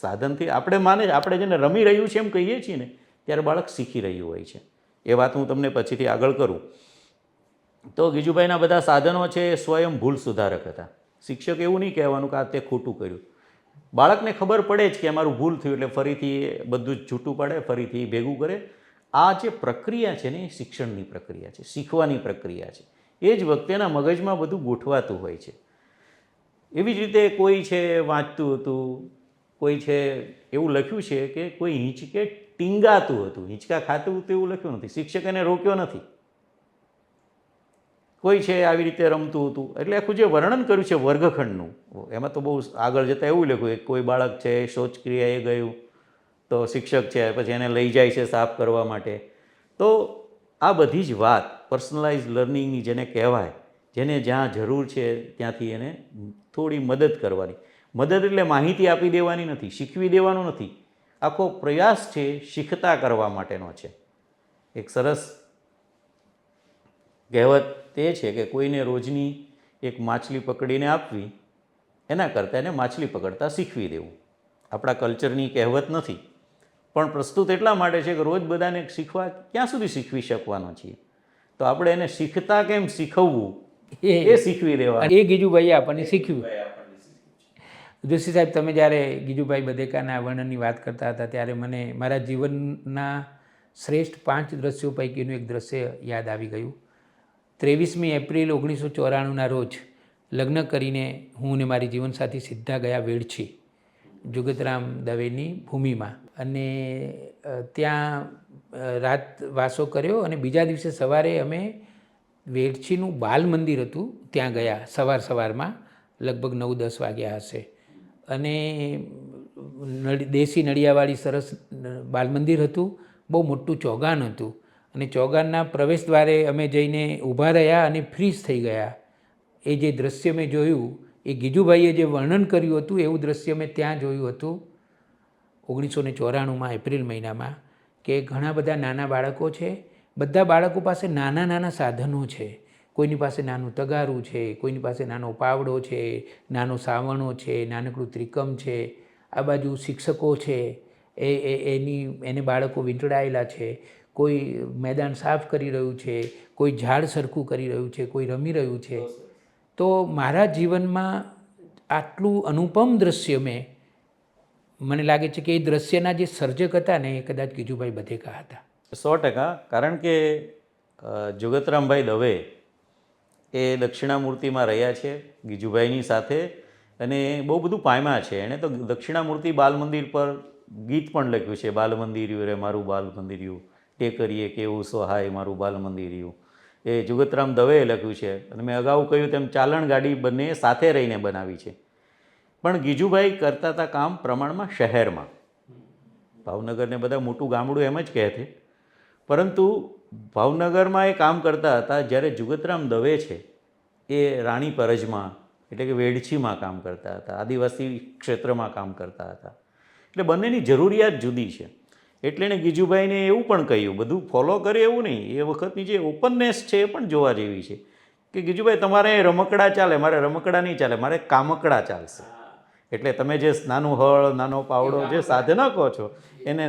સાધનથી આપણે જેને રમી રહ્યું છે એમ કહીએ છીએ ને, ત્યારે બાળક શીખી રહ્યું હોય છે. એ વાત હું તમને પછીથી આગળ કરું. તો ગીજુભાઈના બધા સાધનો છે એ સ્વયં ભૂલ સુધારક હતા. શિક્ષક એવું નહીં કહેવાનું કે આ તે ખોટું કર્યું. બાળકને ખબર પડે જ કે અમારું ભૂલ થયું એટલે ફરીથી બધું જ છૂટું પાડે, ફરીથી ભેગું કરે. આ જે પ્રક્રિયા છે ને એ શિક્ષણની પ્રક્રિયા છે, શીખવાની પ્રક્રિયા છે. એ જ વખતે એના મગજમાં બધું ગોઠવાતું હોય છે. એવી જ રીતે કોઈ છે વાંચતું હતું, કોઈ છે એવું લખ્યું છે કે કોઈ હિંચકે ટીંગાતું હતું, હિંચકા ખાતું હતું એવું લખ્યું નથી, શિક્ષક એને રોક્યો નથી. કોઈ છે આવી રીતે રમતું હતું. એટલે આખું જે વર્ણન કર્યું છે વર્ગખંડનું, એમાં તો બહુ આગળ જતાં એવું લખ્યું કે કોઈ બાળક છે શૌચક્રિયાએ ગયું તો શિક્ષક છે પછી એને લઈ જાય છે સાફ કરવા માટે. તો આ બધી જ વાત પર્સનલાઇઝ લર્નિંગની જેને કહેવાય, જેને જ્યાં જરૂર છે ત્યાંથી એને થોડી મદદ કરવાની. મદદ એટલે માહિતી આપી દેવાની નથી, શીખવી દેવાનું નથી. આખો પ્રયાસ છે શીખતા કરવા માટેનો છે. એક સરસ કહેવત તે છે કે કોઈને રોજની એક માછલી પકડીને આપવી એના કરતાં એને માછલી પકડતા શીખવી દેવું. આપણા કલ્ચરની કહેવત નથી, પણ પ્રસ્તુત એટલા માટે છે કે રોજ બધાને શીખવા ક્યાં સુધી શીખવી શકવાનો છીએ, તો આપણે એને શીખતા કેમ શીખવવું એ શીખવી દેવા. એ ગીજુભાઈએ આપણને શીખ્યું. જોશી સાહેબ, તમે જ્યારે ગીજુભાઈ બધેકાના વર્ણનની વાત કરતા હતા ત્યારે મને મારા જીવનના શ્રેષ્ઠ 5 દ્રશ્યો પૈકીનું એક દ્રશ્ય યાદ આવી ગયું. 23મી એપ્રિલ 1994ના રોજ લગ્ન કરીને હું ને મારી જીવનસાથી સીધા ગયા વેડછી, જુગતરામ દવેની ભૂમિમાં, અને ત્યાં રાત વાસો કર્યો. અને બીજા દિવસે સવારે અમે વેડછીનું બાલ મંદિર હતું ત્યાં ગયા, સવારમાં લગભગ 9-10 વાગ્યા હશે. અને દેશી નળિયાવાળી સરસ બાલ મંદિર હતું, બહુ મોટું ચોગાન હતું. અને ચોગાનના પ્રવેશ દ્વારે અમે જઈને ઊભા રહ્યા અને ફ્રીઝ થઈ ગયા. એ જે દ્રશ્ય મેં જોયું, એ ગીજુભાઈએ જે વર્ણન કર્યું હતું એવું દ્રશ્ય મેં ત્યાં જોયું હતું 1994માં એપ્રિલ મહિનામાં. કે ઘણા બધા નાના બાળકો છે, બધા બાળકો પાસે નાના નાના સાધનો છે. કોઈની પાસે નાનું તગારું છે, કોઈની પાસે નાનો પાવડો છે, નાનો સાવણો છે, નાનકડું ત્રિકમ છે. આ બાજુ શિક્ષકો છે, એને બાળકો વીંટળાયેલા છે. કોઈ મેદાન સાફ કરી રહ્યું છે, કોઈ ઝાડ સરખું કરી રહ્યું છે, કોઈ રમી રહ્યું છે. તો મારા જીવનમાં આટલું અનુપમ દ્રશ્ય મને લાગે છે કે એ દ્રશ્યના જે સર્જક હતા ને એ કદાચ ગીજુભાઈ બધેકા હતા. 100%. કારણ કે જુગતરામભાઈ દવે એ દક્ષિણામૂર્તિમાં રહ્યા છે ગીજુભાઈની સાથે, અને બહુ બધું પામ્યા છે. એણે તો દક્ષિણામૂર્તિ બાલ મંદિર પર ગીત પણ લખ્યું છે, બાલ મંદિર્યું રે મારું બાલ મંદિર્યું, તે કરીએ કેવું સહાય મારું બાલ મંદિર્યું. એ જુગતરામ દવેએ લખ્યું છે. અને મેં અગાઉ કહ્યું તેમ ચાલણ ગાડી બંને સાથે રહીને બનાવી છે. પણ ગીજુભાઈ કરતા હતા કામ પ્રમાણમાં શહેરમાં. ભાવનગરને બધા મોટું ગામડું એમ જ કહે છે, પરંતુ ભાવનગરમાં એ કામ કરતા હતા. જ્યારે જુગતરામ દવે છે એ રાણી પરજમાં એટલે કે વેડછીમાં કામ કરતા હતા, આદિવાસી ક્ષેત્રમાં કામ કરતા હતા. એટલે બંનેની જરૂરિયાત જુદી છે. એટલે એણે ગીજુભાઈને એવું પણ કહ્યું, બધું ફોલો કરે એવું નહીં, એ વખતની જે ઓપનનેસ છે એ પણ જોવા જેવી છે. કે ગીજુભાઈ તમારે રમકડા ચાલે, મારે રમકડા નહીં ચાલે, મારે કામકડા ચાલશે. એટલે તમે જે નાનું હળ, નાનો પાવડો જે સાધનો કહો છો એને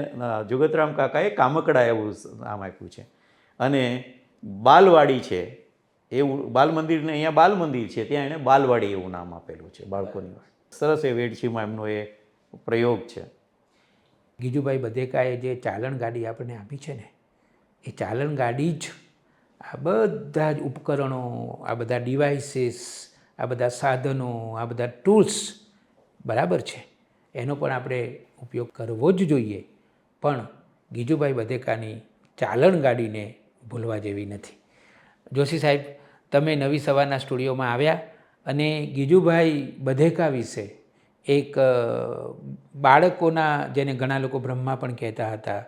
જુગતરામ કાકાએ કામકડા એવું નામ આપ્યું છે. અને બાલવાડી છે એવું, બાલ મંદિરને અહીંયા બાલ મંદિર છે ત્યાં એણે બાલવાડી એવું નામ આપેલું છે બાળકોની. સરસ એ વેડછીમાં એમનો એ પ્રયોગ છે. ગીજુભાઈ બધેકાએ જે ચાલણ ગાડી આપણને આપી છે ને, એ ચાલણ ગાડી જ આ બધા જ ઉપકરણો, આ બધા ડિવાઇસીસ, આ બધા સાધનો, આ બધા ટૂલ્સ બરાબર છે, એનો પણ આપણે ઉપયોગ કરવો જ જોઈએ. પણ ગીજુભાઈ બધેકાની ચાલણ ગાડીને ભૂલવા જેવી નથી. જોશી સાહેબ, તમે નવી સવારના સ્ટુડિયોમાં આવ્યા અને ગીજુભાઈ બધેકા વિશે એક બાળકોના, જેને ઘણા લોકો બ્રહ્મા પણ કહેતા હતા,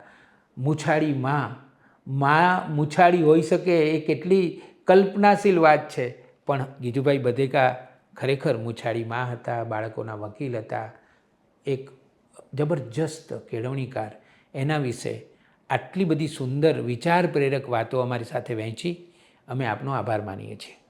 મૂછાળી માં મૂછાળી હોઈ શકે, એ કેટલી કલ્પનાશીલ વાત છે પણ ગીજુભાઈ બધેકા ખરેખર મૂછાળી મા હતા, બાળકોના વકીલ હતા, એક જબરજસ્ત કેળવણીકાર. એના વિશે આટલી બધી સુંદર વિચાર પ્રેરક વાતો અમારી સાથે વહેંચી. અમે આપનો આભાર માનીએ છીએ.